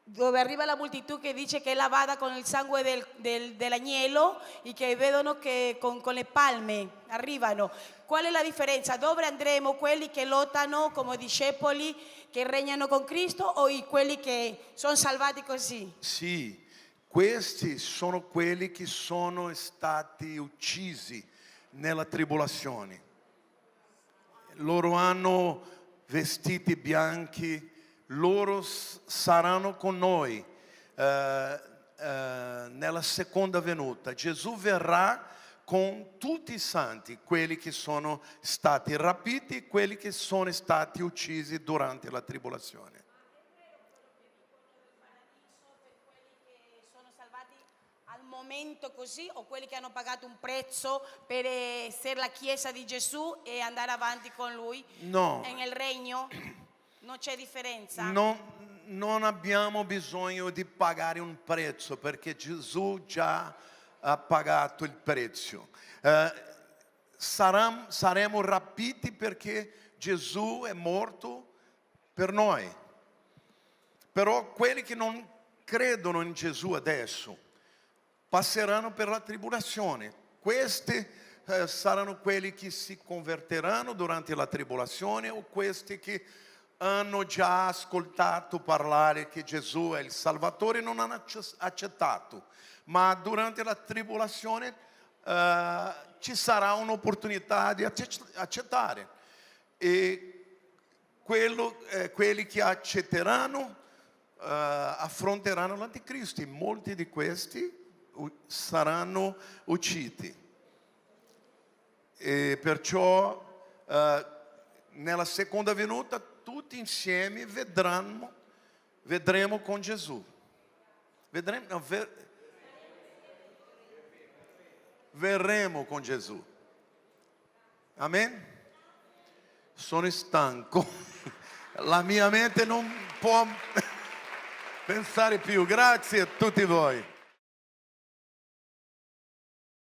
dove arriva la moltitudine che dice che è lavata con il sangue dell'agnello e che vedono che con le palme arrivano. Qual è la differenza? Dove andremo? Quelli che lottano come discepoli che regnano con Cristo o quelli che sono salvati così? Sì. Questi sono quelli che sono stati uccisi nella tribolazione. Loro hanno vestiti bianchi, loro saranno con noi nella seconda venuta. Gesù verrà con tutti i santi, quelli che sono stati rapiti, quelli che sono stati uccisi durante la tribolazione. Momento così o quelli che hanno pagato un prezzo per essere la Chiesa di Gesù e andare avanti con Lui nel regno? Non c'è differenza? Non abbiamo bisogno di pagare un prezzo perché Gesù già ha pagato il prezzo. Saremo rapiti perché Gesù è morto per noi. Però quelli che non credono in Gesù adesso passeranno per la tribolazione. Questi saranno quelli che si converteranno durante la tribolazione o questi che hanno già ascoltato parlare che Gesù è il Salvatore e non hanno accettato. Ma durante la tribolazione ci sarà un'opportunità di accettare. E quelli che accetteranno affronteranno l'anticristo. E molti di questi saranno uccisi e perciò nella seconda venuta tutti insieme vedremo con Gesù. Verremo con Gesù. Amen? Sono stanco, la mia mente non può pensare più. Grazie a tutti voi.